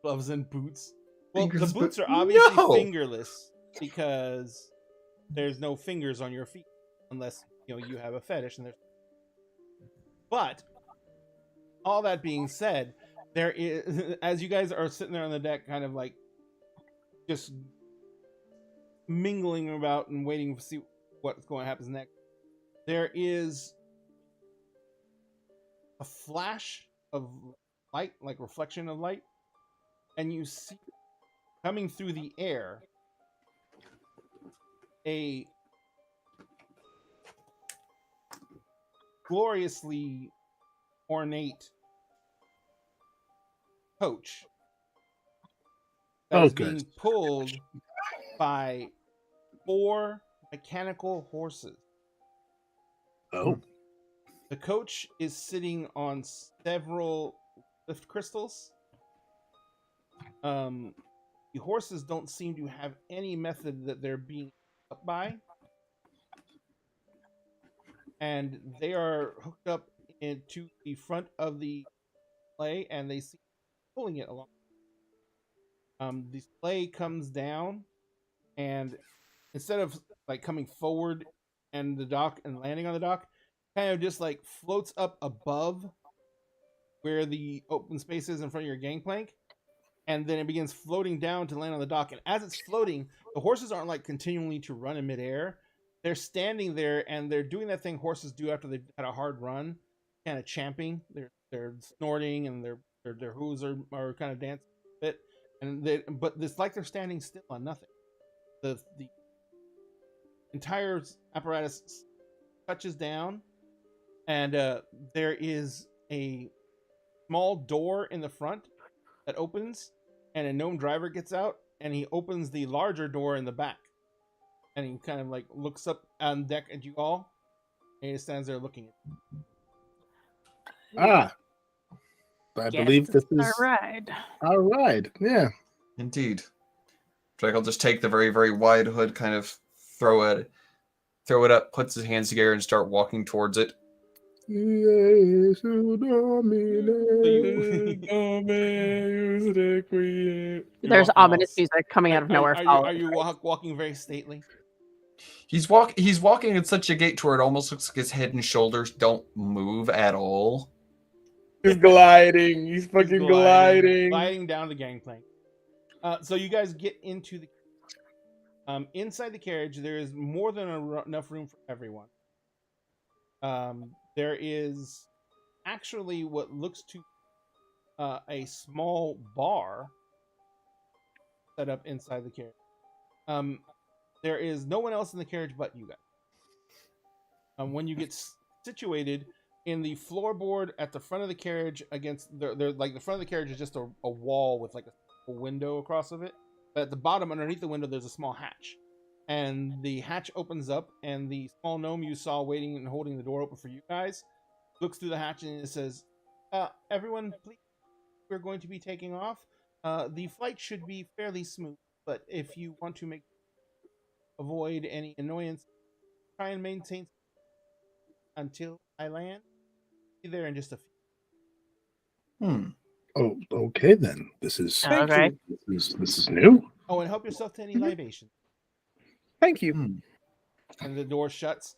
Gloves and boots. Well, Fingers, the boots but- are obviously No! fingerless because there's no fingers on your feet, unless you have a fetish and there's. But all that being said, there is, as you guys are sitting there on the deck, kind of like just mingling about and waiting to see what's going to happen next. There is a flash of light, like reflection of light, and you see coming through the air a gloriously ornate coach that is Okay. being pulled by 4 mechanical horses. Oh, The coach is sitting on several lift crystals. The horses don't seem to have any method that they're being up by. And they are hooked up into the front of the sleigh, and they seem pulling it along. The sleigh comes down, and instead of like coming forward and the dock and landing on the dock, kind of just like floats up above where the open space is in front of your gangplank, and then it begins floating down to land on the dock. And as it's floating, the horses aren't like continuing to run in midair. They're standing there and they're doing that thing horses do after they've had a hard run, kind of champing. They're snorting and their hooves are kind of dancing a bit. But it's like they're standing still on nothing. The entire apparatus touches down, and there is a small door in the front that opens, and a gnome driver gets out, and he opens the larger door in the back, and he kind of like looks up on deck at you all, and he stands there looking at you. I Guess believe this it's is our ride. our ride. Yeah. indeed. Drake will just take the very, very wide hood, kind of throw it up, puts his hands together, and start walking towards it. There's walking ominous all- music coming out of nowhere. Are you walking very stately? He's walking at such a gait to where it almost looks like his head and shoulders don't move at all. He's gliding. He's He's fucking gliding. gliding down the gangplank. So you guys get into the inside the carriage. There is more than enough room for everyone. There is actually what looks to a small bar set up inside the carriage. There is no one else in the carriage but you guys. When you get situated in the floorboard at the front of the carriage, against like the front of the carriage is just a wall with like a window across of it. But at the bottom, underneath the window, there's a small hatch, and the hatch opens up, and the small gnome you saw waiting and holding the door open for you guys looks through the hatch and it says, "Everyone, please, we're going to be taking off. The flight should be fairly smooth, but if you want to make avoid any annoyance, try and maintain until I land. Be there in just a few. Hmm. Oh, okay then. This is Thank Okay. you. this is new. Oh, and help yourself to any Mhm. libations. Thank you. Hmm. And the door shuts.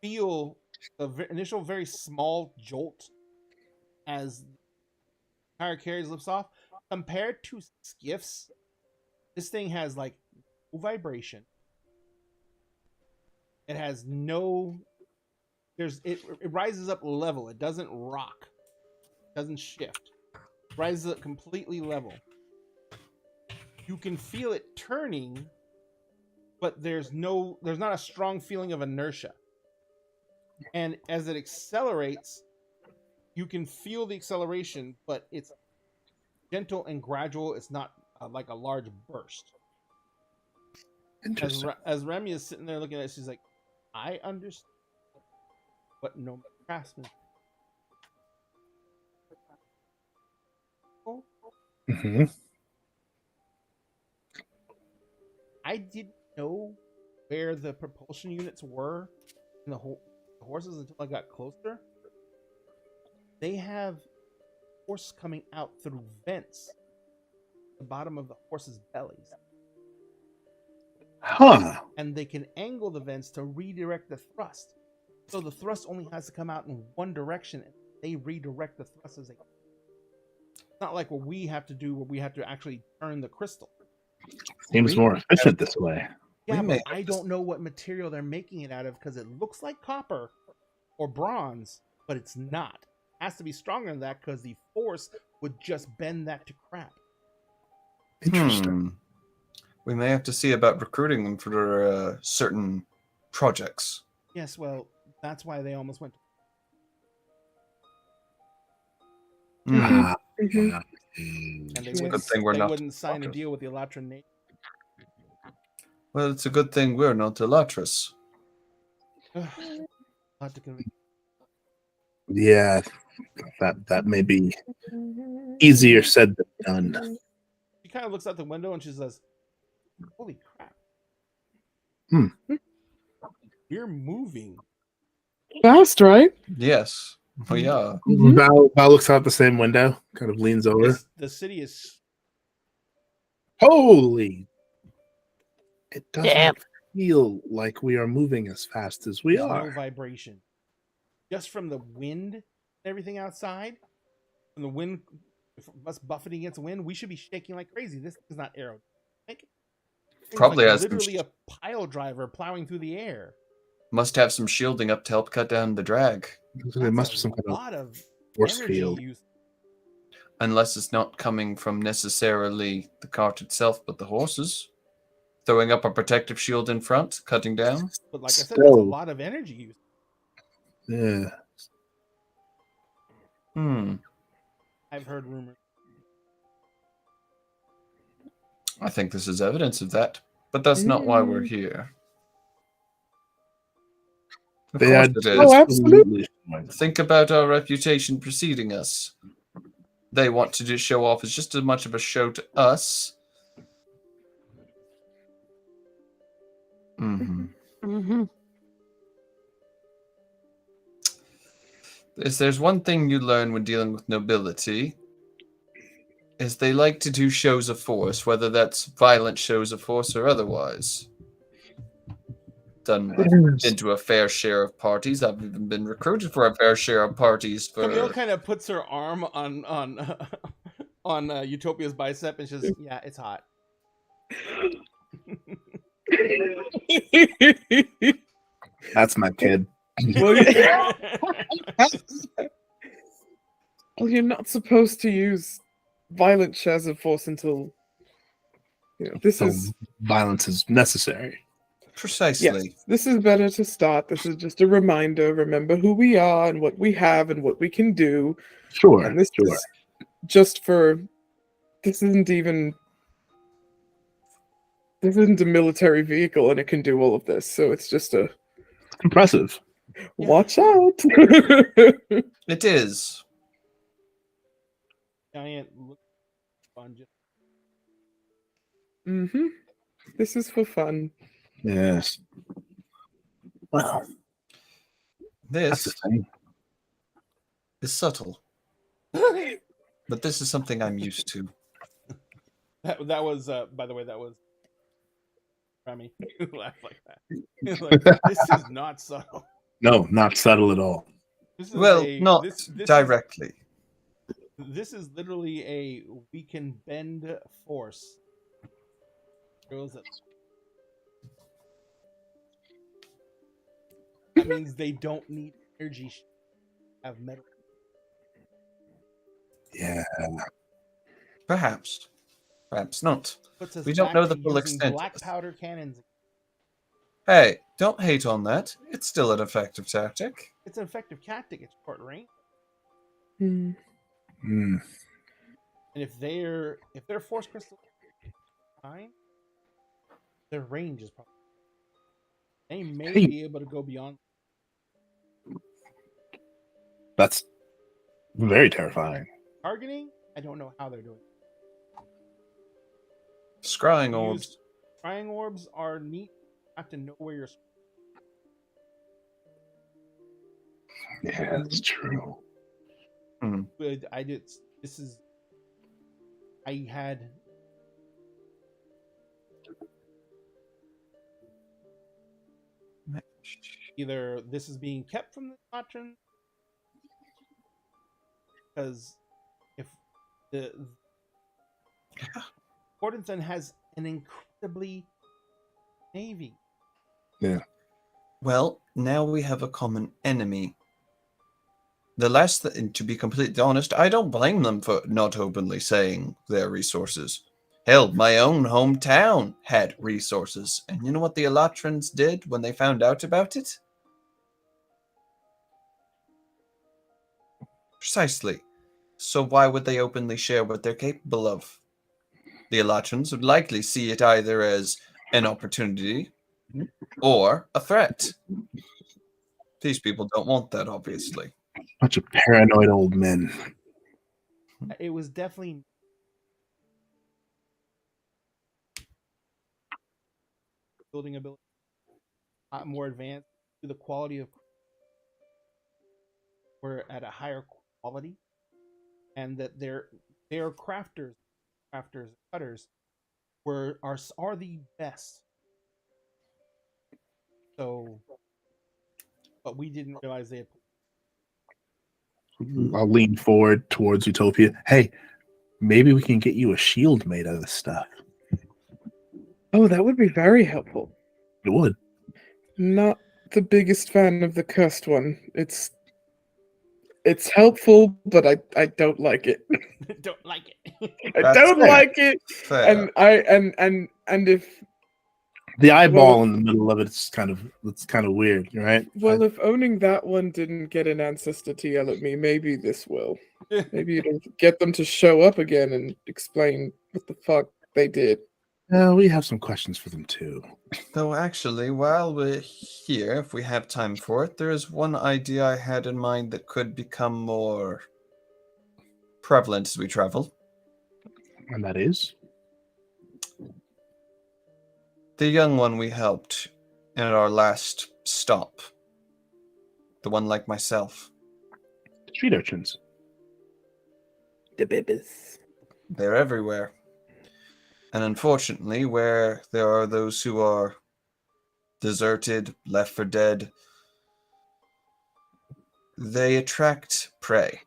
Feel the initial very small jolt as the entire carriage lifts off. Compared to skiffs, this thing has like no vibration. It has no. It rises up level. It doesn't rock. It doesn't shift. It rises up completely level. You can feel it turning, but there's not a strong feeling of inertia. And as it accelerates, you can feel the acceleration, but it's gentle and gradual. It's not like a large burst. Interesting. As Remy is sitting there looking at it, she's like, I understand what no craftsman. Mhm. I didn't know where the propulsion units were in the horses until I got closer. They have force coming out through vents at the bottom of the horses' bellies. Huh. And they can angle the vents to redirect the thrust. So the thrust only has to come out in one direction, and they redirect the thrust as they. It's not like what we have to do, where we have to actually turn the crystal. Seems more efficient this way. Yeah, may but I don't know what material they're making it out of because it looks like copper or bronze, but it's not. It has to be stronger than that because the force would just bend that to crap. Interesting. Hmm. We may have to see about recruiting them for certain projects. Yes, well, that's why they almost went. Hmm. Ah, Mhm. And they Good wouldn't, thing we're they not wouldn't sign a Elatras. deal with the Elatran Navy. Well, it's a good thing we're not Elatras. Lot to convince. yeah, that may be easier said than done. She kind of looks out the window and she says, "Holy crap! Hmm. We're moving." Fast, right? Yes. Well, yeah. Mhm. Val looks out the same window, kind of leans over. The city is. Holy! It does Damn. not feel like we are moving as fast as we there's no are. vibration. Just from the wind and everything outside, from the wind, us buffeting against the wind, we should be shaking like crazy. This is not aerodynamic. It's Probably has some literally a pile driver plowing through the air. Must have some shielding up to help cut down the drag. There must be That's some a kind of lot of force energy field. use. Unless it's not coming from necessarily the cart itself, but the horses. Throwing up a protective shield in front, cutting down. But like I said, that's a Still. lot of energy use. Yeah. Hmm. I've heard rumors. I think this is evidence of that. But that's not why we're here. Of They course are it is. Oh, absolutely. Think about our reputation preceding us. They want to just show off as just as much of a show to us. Mm-hmm. Mm-hmm. If there's one thing you learn when dealing with nobility, is they like to do shows of force, whether that's violent shows of force or otherwise. I've been to a fair share of parties. I've even been recruited for a fair share of parties. Camille kind of puts her arm on on Utopia's bicep and says, "Yeah, it's hot." That's my kid. Well, well, you're not supposed to use violent shares of force until this So is violence is necessary. Precisely. yes. This is better to start. This is just a reminder. Remember who we are and what we have and what we can do. Sure. And this Sure. is just for. This isn't even. This isn't a military vehicle, and it can do all of this. So it's just a. Impressive. Watch out! It is. Giant sponge. Mm-hmm. This is for fun. Yes. Well, that's the This thing. is subtle, but this is something I'm used to. That was, by the way, that was Remy who laughed like that. He's like, this is not subtle. No, not subtle at all. This is Well, not this directly. This is literally a we can bend force. Shows that means they don't need energy. Have metal. Yeah. Perhaps not. Puts us We don't back know the to full using extent of black this. powder cannons. Hey, don't hate on that. It's still an effective tactic. It's an effective tactic. It's short range, Hmm. Hmm. and if they're force crystal fine, their range is probably they may Hey. be able to go beyond. That's very terrifying. Targeting, I don't know how they're doing. Scrying orbs. Scrying orbs are neat. You have to know where you're. Yeah, that's true. But I did. This is. I had. Either this is being kept from the doctrine, because if the Gordonson has an incredibly navy. Well, now we have a common enemy. The last to be completely honest, I don't blame them for not openly saying their resources. Hell, my own hometown had resources. And you know what the Elatrans did when they found out about it? Precisely. So why would they openly share what they're capable of? The Elatrans would likely see it either as an opportunity or a threat. These people don't want that, obviously. Bunch of paranoid old men. It was definitely building ability, a lot more advanced. The quality of we're at a higher quality, and that their crafters, cutters, are the best. So, but we didn't realize they had. I'll lean forward towards Utopia. Hey, maybe we can get you a shield made out of this stuff. Oh, that would be very helpful. It would. Not the biggest fan of the cursed one. It's helpful, but I don't like it. Don't like it. I That's don't fair. like it. Fair. And if The eyeball Well, in the middle of it's kind of weird, right? if owning that one didn't get an ancestor to yell at me, maybe this will. Maybe it'll get them to show up again and explain what the fuck they did. We have some questions for them too. Though actually, while we're here, if we have time for it, there is one idea I had in mind that could become more prevalent as we travel. And that is? The young one we helped at our last stop. The one like myself. Street urchins. The babies. They're everywhere. And unfortunately, where there are those who are deserted, left for dead, they attract prey,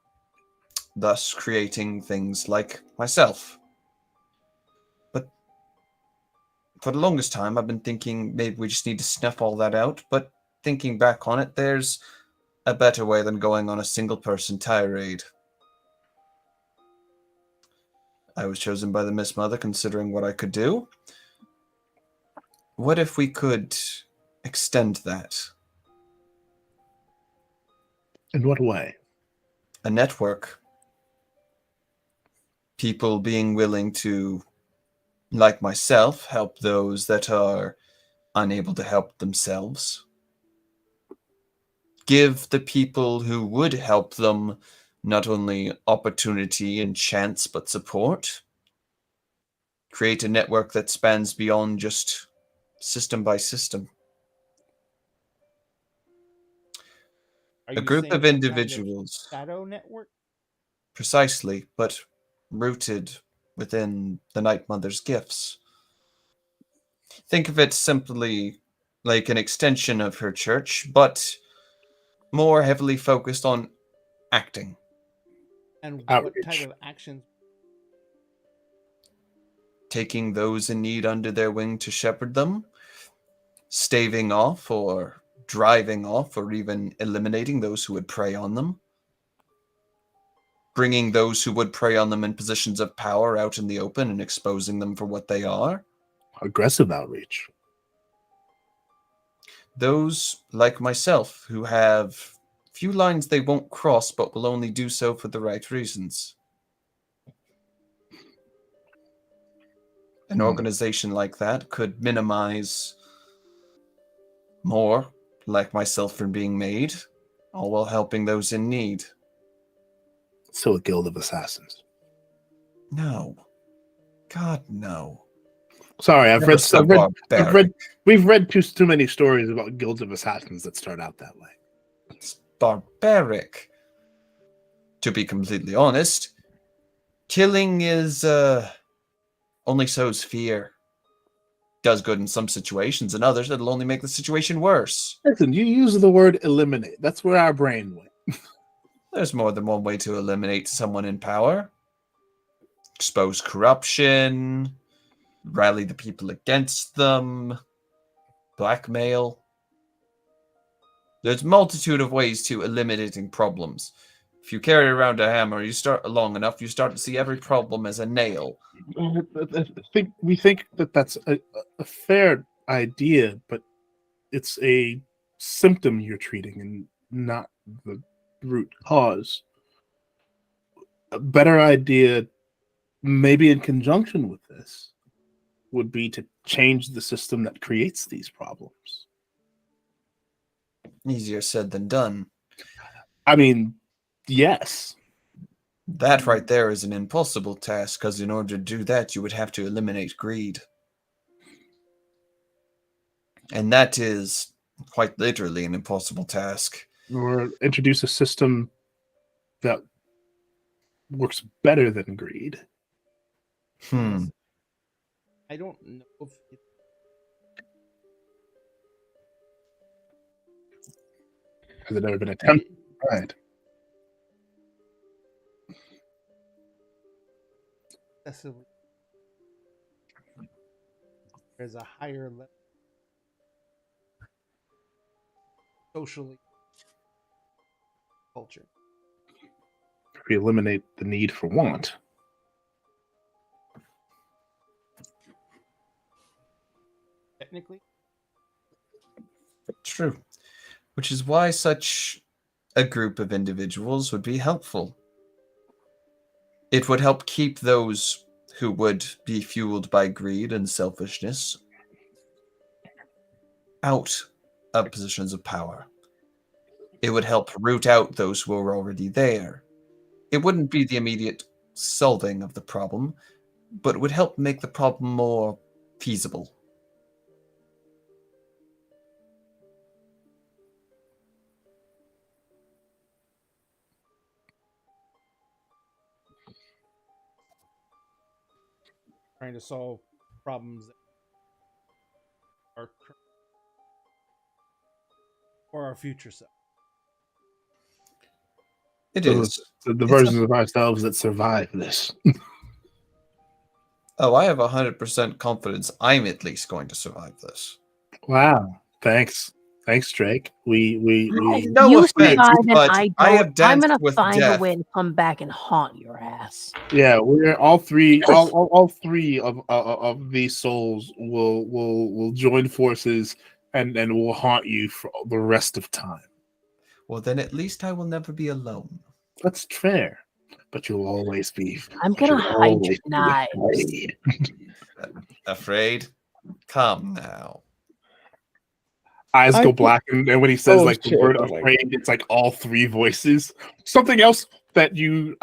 thus creating things like myself. But for the longest time, I've been thinking maybe we just need to snuff all that out, but thinking back on it, there's a better way than going on a single-person tirade. I was chosen by the Miss Mother considering what I could do. What if we could extend that? In what way? A network. People being willing to, like myself, help those that are unable to help themselves. Give the people who would help them not only opportunity and chance, but support. Create a network that spans beyond just system by system. Are A you group saying of some kind individuals, shadow network? precisely, but rooted within the Night Mother's gifts. Think of it simply like an extension of her church, but more heavily focused on acting. And what Outreach. type of actions? Taking those in need under their wing to shepherd them, staving off or driving off or even eliminating those who would prey on them, bringing those who would prey on them in positions of power out in the open and exposing them for what they are. Aggressive outreach. Those, like myself, who have few lines they won't cross but will only do so for the right reasons. An organization like that could minimize more, like myself, from being made, all while helping those in need. So a guild of assassins. No. God, no. Sorry, I've Never read, so I've read, barbaric. we've read too many stories about guilds of assassins that start out that way. It's barbaric. To be completely honest, killing is, only sows fear. Does good in some situations, and others it'll only make the situation worse. Listen, you use the word eliminate. That's where our brain went. There's more than one way to eliminate someone in power. Expose corruption, rally the people against them, blackmail. There's a multitude of ways to eliminating problems. If you carry around a hammer, you start long enough, you start to see every problem as a nail. We think that that's a fair idea, but it's a symptom you're treating and not the root cause. A better idea, maybe in conjunction with this, would be to change the system that creates these problems. Easier said than done. I mean, yes. That right there is an impossible task, because in order to do that, you would have to eliminate greed. And that is quite literally an impossible task. Or introduce a system that works better than greed. I don't know if it, Has it ever been attempted? Right. excessively. There's a higher level socially culture. If we eliminate the need for want. Technically, True. Which is why such a group of individuals would be helpful. It would help keep those who would be fueled by greed and selfishness out of positions of power. It would help root out those who are already there. It wouldn't be the immediate solving of the problem, but it would help make the problem more feasible. trying to solve problems that are for our future self. It So is. the It's versions of ourselves that survive this. Oh, I have 100% confidence I'm at least going to survive this. Wow. Thanks. Thanks, Drake. We No you offense, survive and but I I don't. have I'm danced gonna with find death. a way to come back and haunt your ass. yeah, we're all three all three of these souls will join forces and will haunt you for the rest of time. Well, then at least I will never be alone. That's fair. But you'll always be I'm but gonna you'll hide always your knives. be afraid. Afraid? Come now. Eyes I go think- black, and when he says Oh, like the shit, word oh my afraid, it's like all three voices. Something else that you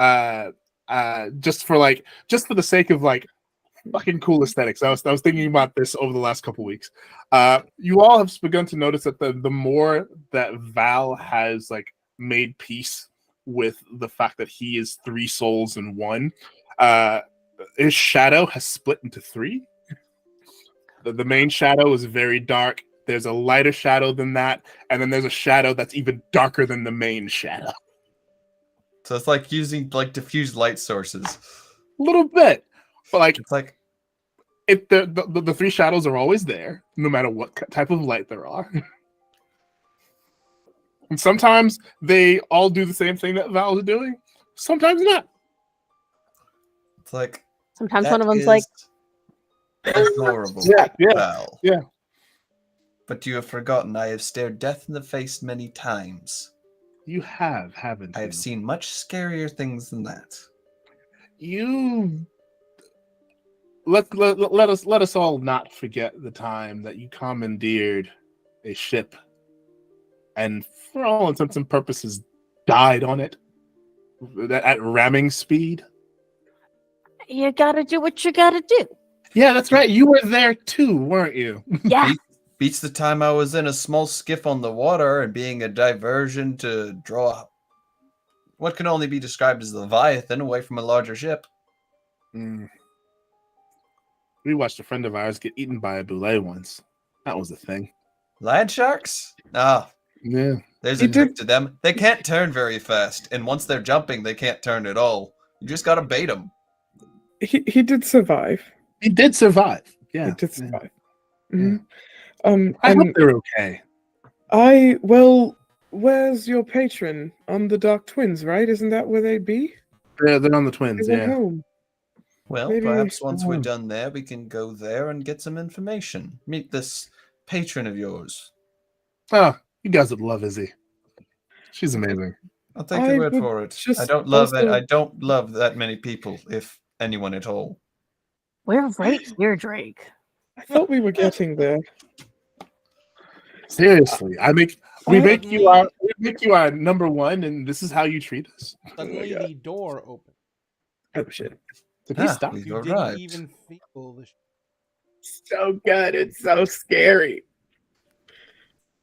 just for the sake of like fucking cool aesthetics. I was thinking about this over the last couple weeks. You all have begun to notice that the more that Val has like made peace with the fact that he is 3 souls in one, his shadow has split into 3. The main shadow is very dark. There's a lighter shadow than that, and then there's a shadow that's even darker than the main shadow. So it's like using like diffused light sources. A little bit, but like It's like the 3 shadows are always there, no matter what type of light there are. And sometimes they all do the same thing that Val is doing. Sometimes not. it's like Sometimes that one of them's like, is adorable. Yeah. Val. Yeah. But you have forgotten I have stared death in the face many times. You have, haven't I you? have seen much scarier things than that. You let us all not forget the time that you commandeered a ship and for all intents and purposes died on it at ramming speed. you gotta do what you gotta do. Yeah, that's right. You were there too, weren't you? Yeah. Beats the time I was in a small skiff on the water and being a diversion to draw what can only be described as the Leviathan away from a larger ship. Mm. We watched a friend of ours get eaten by a boulet once. That was the thing. Land sharks? Ah, Yeah. there's He a trick did- to them. They can't turn very fast, and once they're jumping, they can't turn at all. You just gotta bait them. He did survive. He did survive. Yeah. He did Yeah. survive. Yeah. Mhm. I hope And they're okay. where's your patron on the Dark Twins? Right? Isn't that where they'd be? They're on the They twins, went yeah. home. Well, Maybe- perhaps once we're um, done there, we can go there and get some information. Meet this patron of yours. Oh, you guys would love Izzy. She's amazing. I'll take I your word would for it. I just don't love it. also- I don't love that many people, if anyone at all. We're right here, Drake. I thought we were getting there. Seriously, we I- make you our number one, and this is how you treat us. Suddenly, God. the door opened. Oh shit! Did he Ah, stop? we've You arrived. didn't even feel the. So good. It's so scary.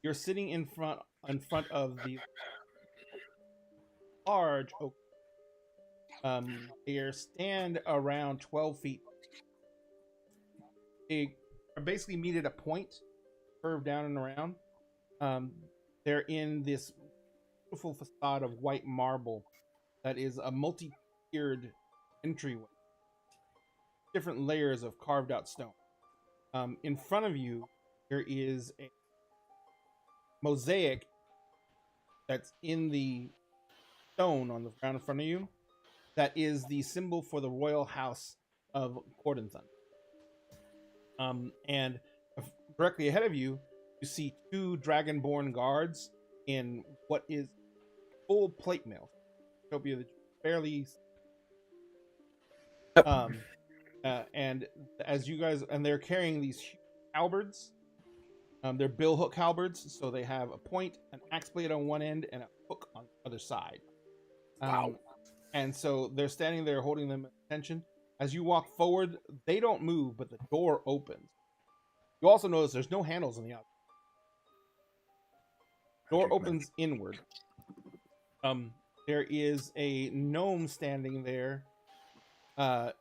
You're sitting in front of the large oak. They stand around 12 feet. They are basically meet at a point, curved down and around. They're in this beautiful facade of white marble that is a multi-tiered entryway. Different layers of carved out stone. In front of you, there is a mosaic that's in the stone on the ground in front of you. That is the symbol for the royal house of Cordenthun. And directly ahead of you, you see 2 dragonborn guards in what is full plate mail. Utopia that you barely. And as you guys, and they're carrying these halberds. They're billhook halberds, so they have a point, an axe blade on one end, and a hook on the other side. Wow. And so they're standing there holding them at attention. As you walk forward, they don't move, but the door opens. You also notice there's no handles on the outside. Door opens inward. There is a gnome standing there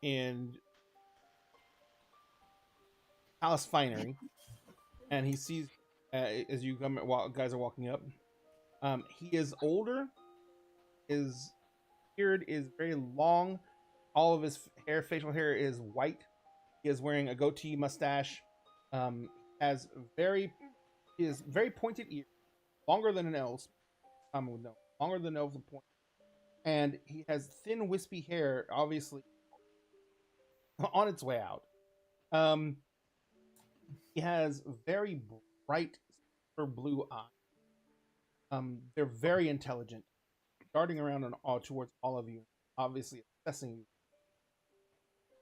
in palace finery, and he sees as you come guys are walking up. He is older. His beard is very long. All of his facial hair is white. He is wearing a goatee, mustache. Has very pointed ears, longer than an elf's. Longer than an elf's point. And he has thin, wispy hair, obviously on its way out. He has very bright, silver blue eyes. They're very intelligent, darting around towards all of you, obviously assessing you.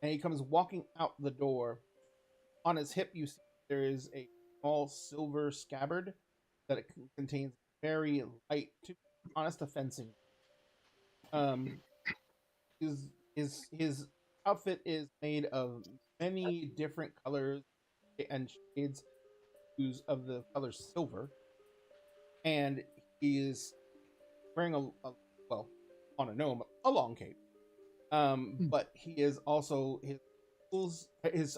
And he comes walking out the door. On his hip, you see there is a small silver scabbard that it contains very light, to be honest, a fencing. His outfit is made of many different colors and shades of the color silver, and he is wearing well, on a gnome, a long cape. But he is also his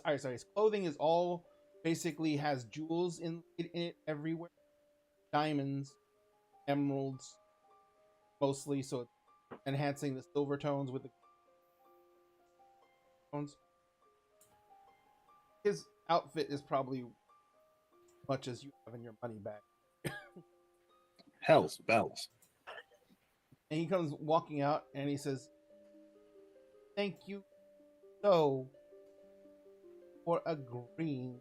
clothing is all basically has jewels in it everywhere, diamonds, emeralds, mostly. So it's enhancing the silver tones with the tones. His outfit is probably much as you have in your money bag. Hell's bells. And he comes walking out and he says, "Thank you so for agreeing.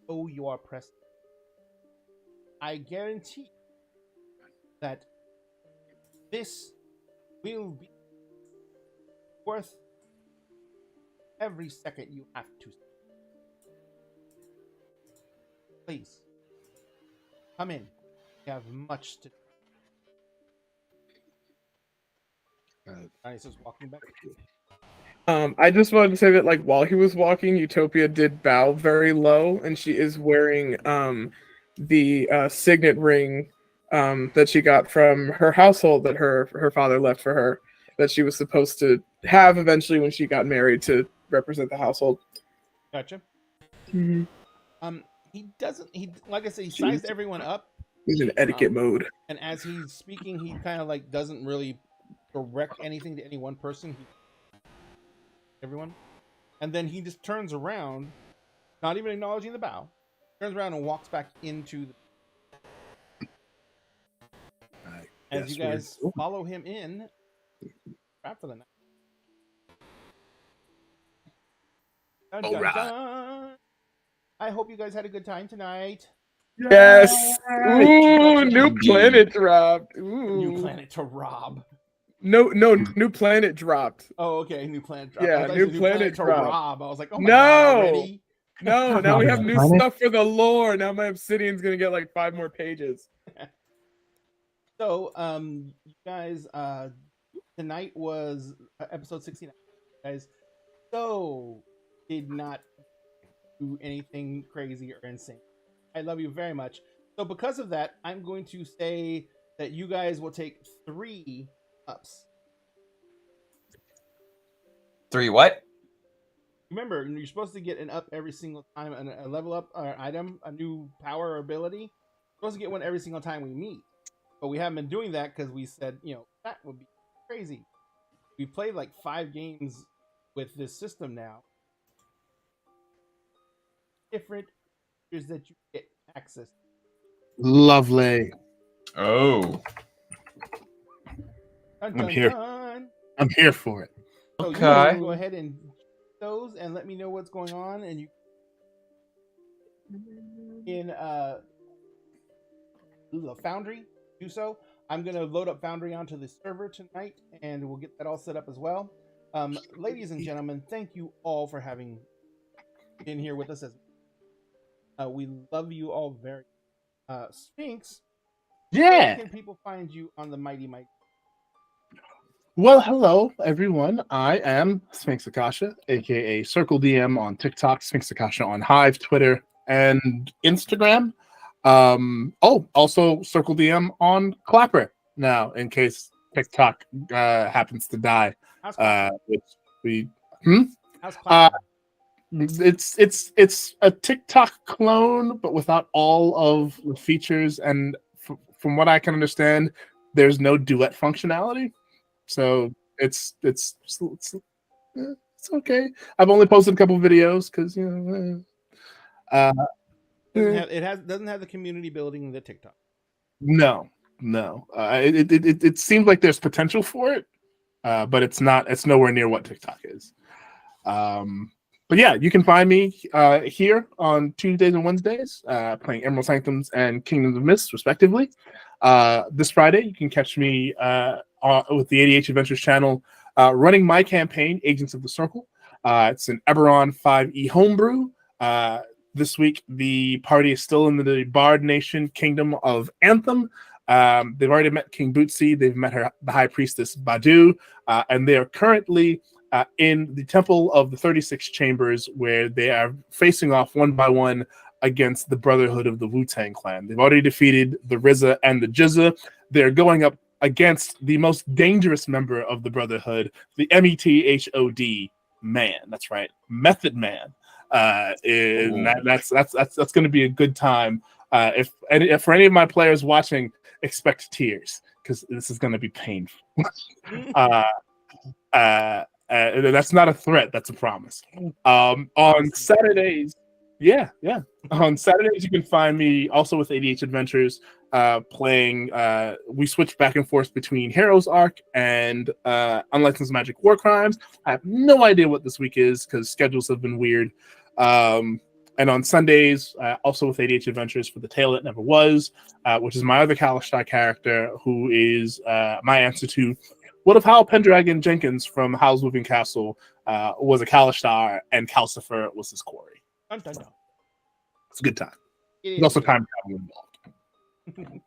Oh, you are pressed. I guarantee that this will be worth every second you have to. Please, come in. We have much to do." Nice is walking back. I just wanted to say that, like, while he was walking, Utopia did bow very low, and she is wearing the signet ring that she got from her household that her father left for her, that she was supposed to have eventually when she got married to represent the household. Gotcha. Mm-hmm. He doesn't. He, like I said, he sized everyone up, He's in etiquette mode. and as he's speaking, he kind of like doesn't really direct anything to any one person. Everyone, and then he just turns around, not even acknowledging the bow, turns around and walks back into the. As you guys follow him in, wrap for the night. Dun, dun, dun. I hope you guys had a good time tonight. Yes. Ooh, new Indeed. planet dropped. Ooh. New planet to rob. No, new planet dropped. Oh, okay, new planet drop. Yeah, I thought new you said planet to drop. rob. I was like, oh my god, already? No, now we have new Planet? stuff for the lore. Now my Obsidian's gonna get like 5 more pages. So, you guys, tonight was episode 69. You guys did not do anything crazy or insane. I love you very much. So because of that, I'm going to say that you guys will take 3 ups. 3 what? Remember, you're supposed to get an up every single time, a level up or item, a new power or ability. You're supposed to get one every single time we meet. But we haven't been doing that because we said, that would be crazy. We played like 5 games with this system now. Different features that you get access to. Lovely. Oh. Dun, I'm here. dun. I'm here for it. So you guys Okay. can go ahead and those and let me know what's going on, and you in Foundry do so. I'm gonna load up Foundry onto the server tonight, and we'll get that all set up as well. Ladies and gentlemen, thank you all for having been here with us. As we love you all very. Sphinx, where can people find you on the Mighty Might? Well, hello, everyone. I am Sphinx Akasha, aka Circle DM on TikTok, Sphinx Akasha on Hive, Twitter, and Instagram. Also Circle DM on Clapper now, in case TikTok happens to die. How's Which we How's Clapper? it's a TikTok clone, but without all of the features. And from what I can understand, there's no duet functionality. So it's okay. I've only posted a couple videos because Doesn't have the community building that TikTok. no. It seems like there's potential for it, but it's not. It's nowhere near what TikTok is. But yeah, you can find me here on Tuesdays and Wednesdays, playing Emerald Sanctums and Kingdoms of Mist, respectively. This Friday, you can catch me with the ADH Adventures channel, running my campaign, Agents of the Circle. It's an Eberron 5e homebrew. This week, the party is still in the Bard Nation Kingdom of Anthem. They've already met King Bootsy. They've met the High Priestess Badu, and they are currently in the Temple of the 36 Chambers, where they are facing off one by one against the Brotherhood of the Wu-Tang Clan. They've already defeated the RZA and the GZA. They're going up against the most dangerous member of the Brotherhood, the METHOD Man. That's right, Method Man. And that's going to be a good time. If for any of my players watching, expect tears because this is going to be painful. That's not a threat. That's a promise. On Saturdays, yeah. On Saturdays, you can find me also with ADH Adventures playing. We switch back and forth between Heroes Arc and Unlicensed Magic War Crimes. I have no idea what this week is because schedules have been weird. And on Sundays, also with ADH Adventures for The Tale That Never Was, which is my other Kalashtar character, who is my answer to what if Hal Pendragon Jenkins from Howl's Moving Castle was a Kalashtar and Calcifer was his quarry. Dun, dun, dun. It's a good time. It There's also is. time travel involved.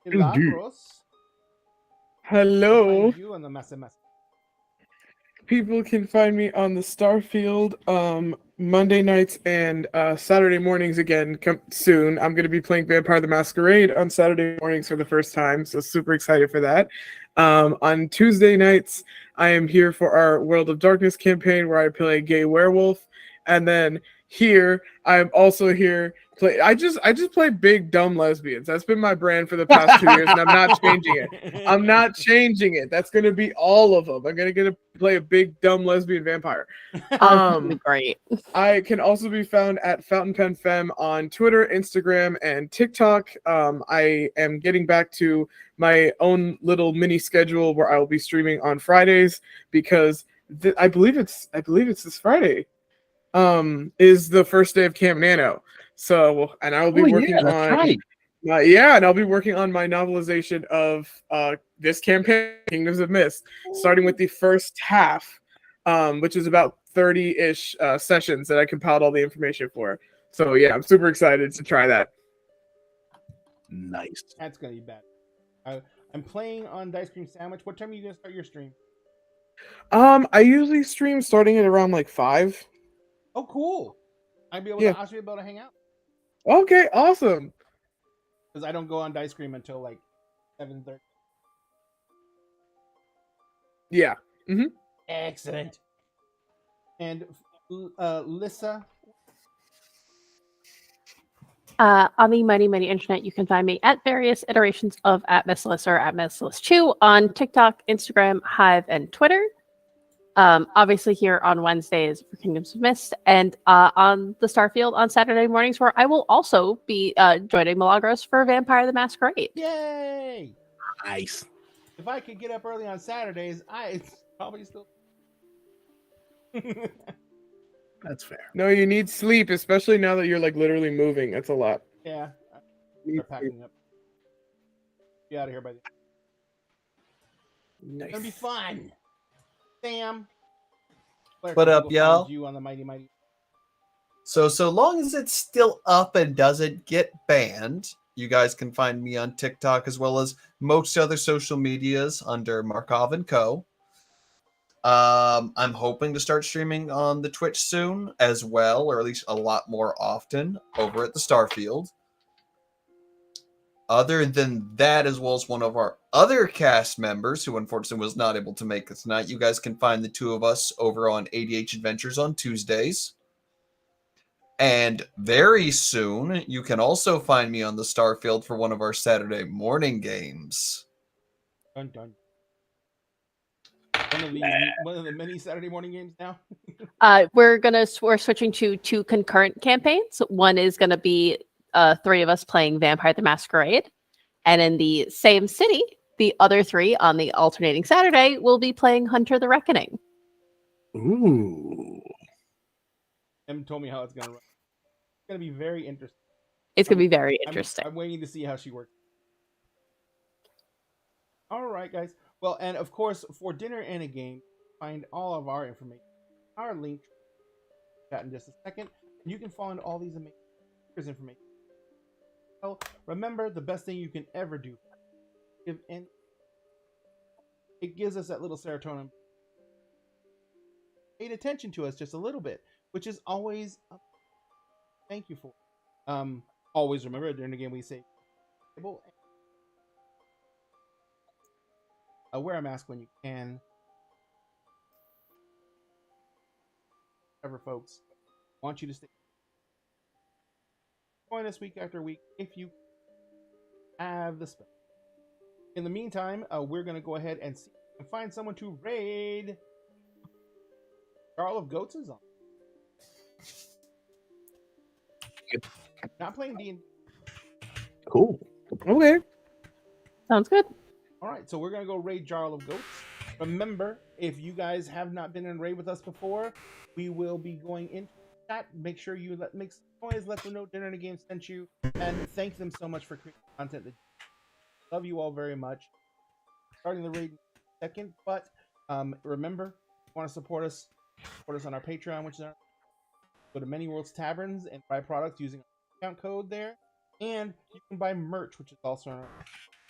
Milagros, Hello. find you on the SMS. People can find me on the Starfield Monday nights and Saturday mornings again soon. I'm going to be playing Vampire the Masquerade on Saturday mornings for the first time, so super excited for that. On Tuesday nights, I am here for our World of Darkness campaign where I play gay werewolf. And then here, I'm also here. I just play big dumb lesbians. That's been my brand for the past 2 years, and I'm not changing it. I'm not changing it. That's gonna be all of them. I'm gonna play a big dumb lesbian vampire. Great. I can also be found at Fountain Pen Femme on Twitter, Instagram, and TikTok. I am getting back to my own little mini schedule where I will be streaming on Fridays because I believe it's this Friday. Is the first day of Camp Nano. So, and I will be working on and I'll be working on my novelization of this campaign, Kingdoms of Mist, starting with the first half, which is about 30-ish sessions that I compiled all the information for. So yeah, I'm super excited to try that. Nice. That's gonna be bad. I'm playing on Dice Cream Sandwich. What time are you gonna start your stream? I usually stream starting at around like 5. Oh, cool! I'll be able Yeah. to. I should be able to hang out Okay, awesome. because I don't go on Dice Cream until like 7:30. Yeah. Excellent. And Lissa, On the mighty internet, you can find me at various iterations of @Missless or @Missless2 on TikTok, Instagram, Hive, and Twitter. Obviously here on Wednesdays for Kingdoms of Mist, and on the Starfield on Saturday mornings, where I will also be joining Milagros for Vampire the Masquerade. yay! Nice. If I could get up early on Saturdays, I probably still. That's fair. No, you need sleep, especially now that you're like literally moving. That's a lot. Yeah, You need start packing up. Be out of here by the. Nice. It's gonna be fun. Sam. Where What can up, people y'all? find You on the mighty. So long as it's still up and doesn't get banned, you guys can find me on TikTok as well as most other social medias under Markov & Co. I'm hoping to start streaming on the Twitch soon as well, or at least a lot more often over at the Starfield. Other than that, as well as one of our other cast members who unfortunately was not able to make it tonight, you guys can find the two of us over on ADH Adventures on Tuesdays. And very soon, you can also find me on the Starfield for one of our Saturday morning games. Dun dun. One of the many Saturday morning games now. We're switching to 2 concurrent campaigns. One is gonna be 3 of us playing Vampire the Masquerade, and in the same city, the other 3 on the alternating Saturday will be playing Hunter the Reckoning. Ooh. Em told me how it's gonna run. It's gonna be very interesting. It's gonna be very I'm- interesting. I'm waiting to see how she works. All right, guys. Well, and of course, for dinner and a game, find all of our information, our link, chat in just a second, and you can find all these amazing information. Well, remember, the best thing you can ever do, give any it gives us that little serotonin. Paid attention to us just a little bit, which is always thank you for. Always remember during the game we say wear a mask when you can. Whatever, folks. I want you to stay. Join us week after week if you have the spell. In the meantime, we're going to go ahead and see if we can find someone to raid. Jarl of Goats is on. Not playing D&D. Cool. Okay. Sounds good. All right, so we're going to go raid Jarl of Goats. Remember, if you guys have not been in raid with us before, we will be going into chat. Make sure you make some noise, let them know Dinner and a Game sent you, and thank them so much for creating content. Love you all very much. Starting the raid in a second, but remember, if you want to support us on our Patreon, which is go to Many Worlds Taverns and buy products using our discount code there, and you can buy merch, which is also on our,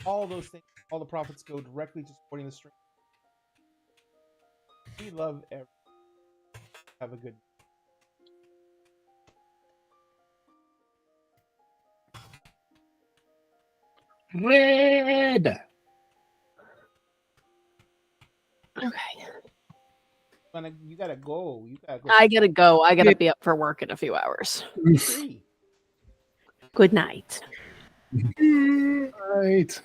all those things. All the profits go directly to supporting the stream. We love everyone. Have a good Red. Okay. You gotta go. You gotta go. I gotta go. I gotta be up for work in a few hours. Free. Good night. Right.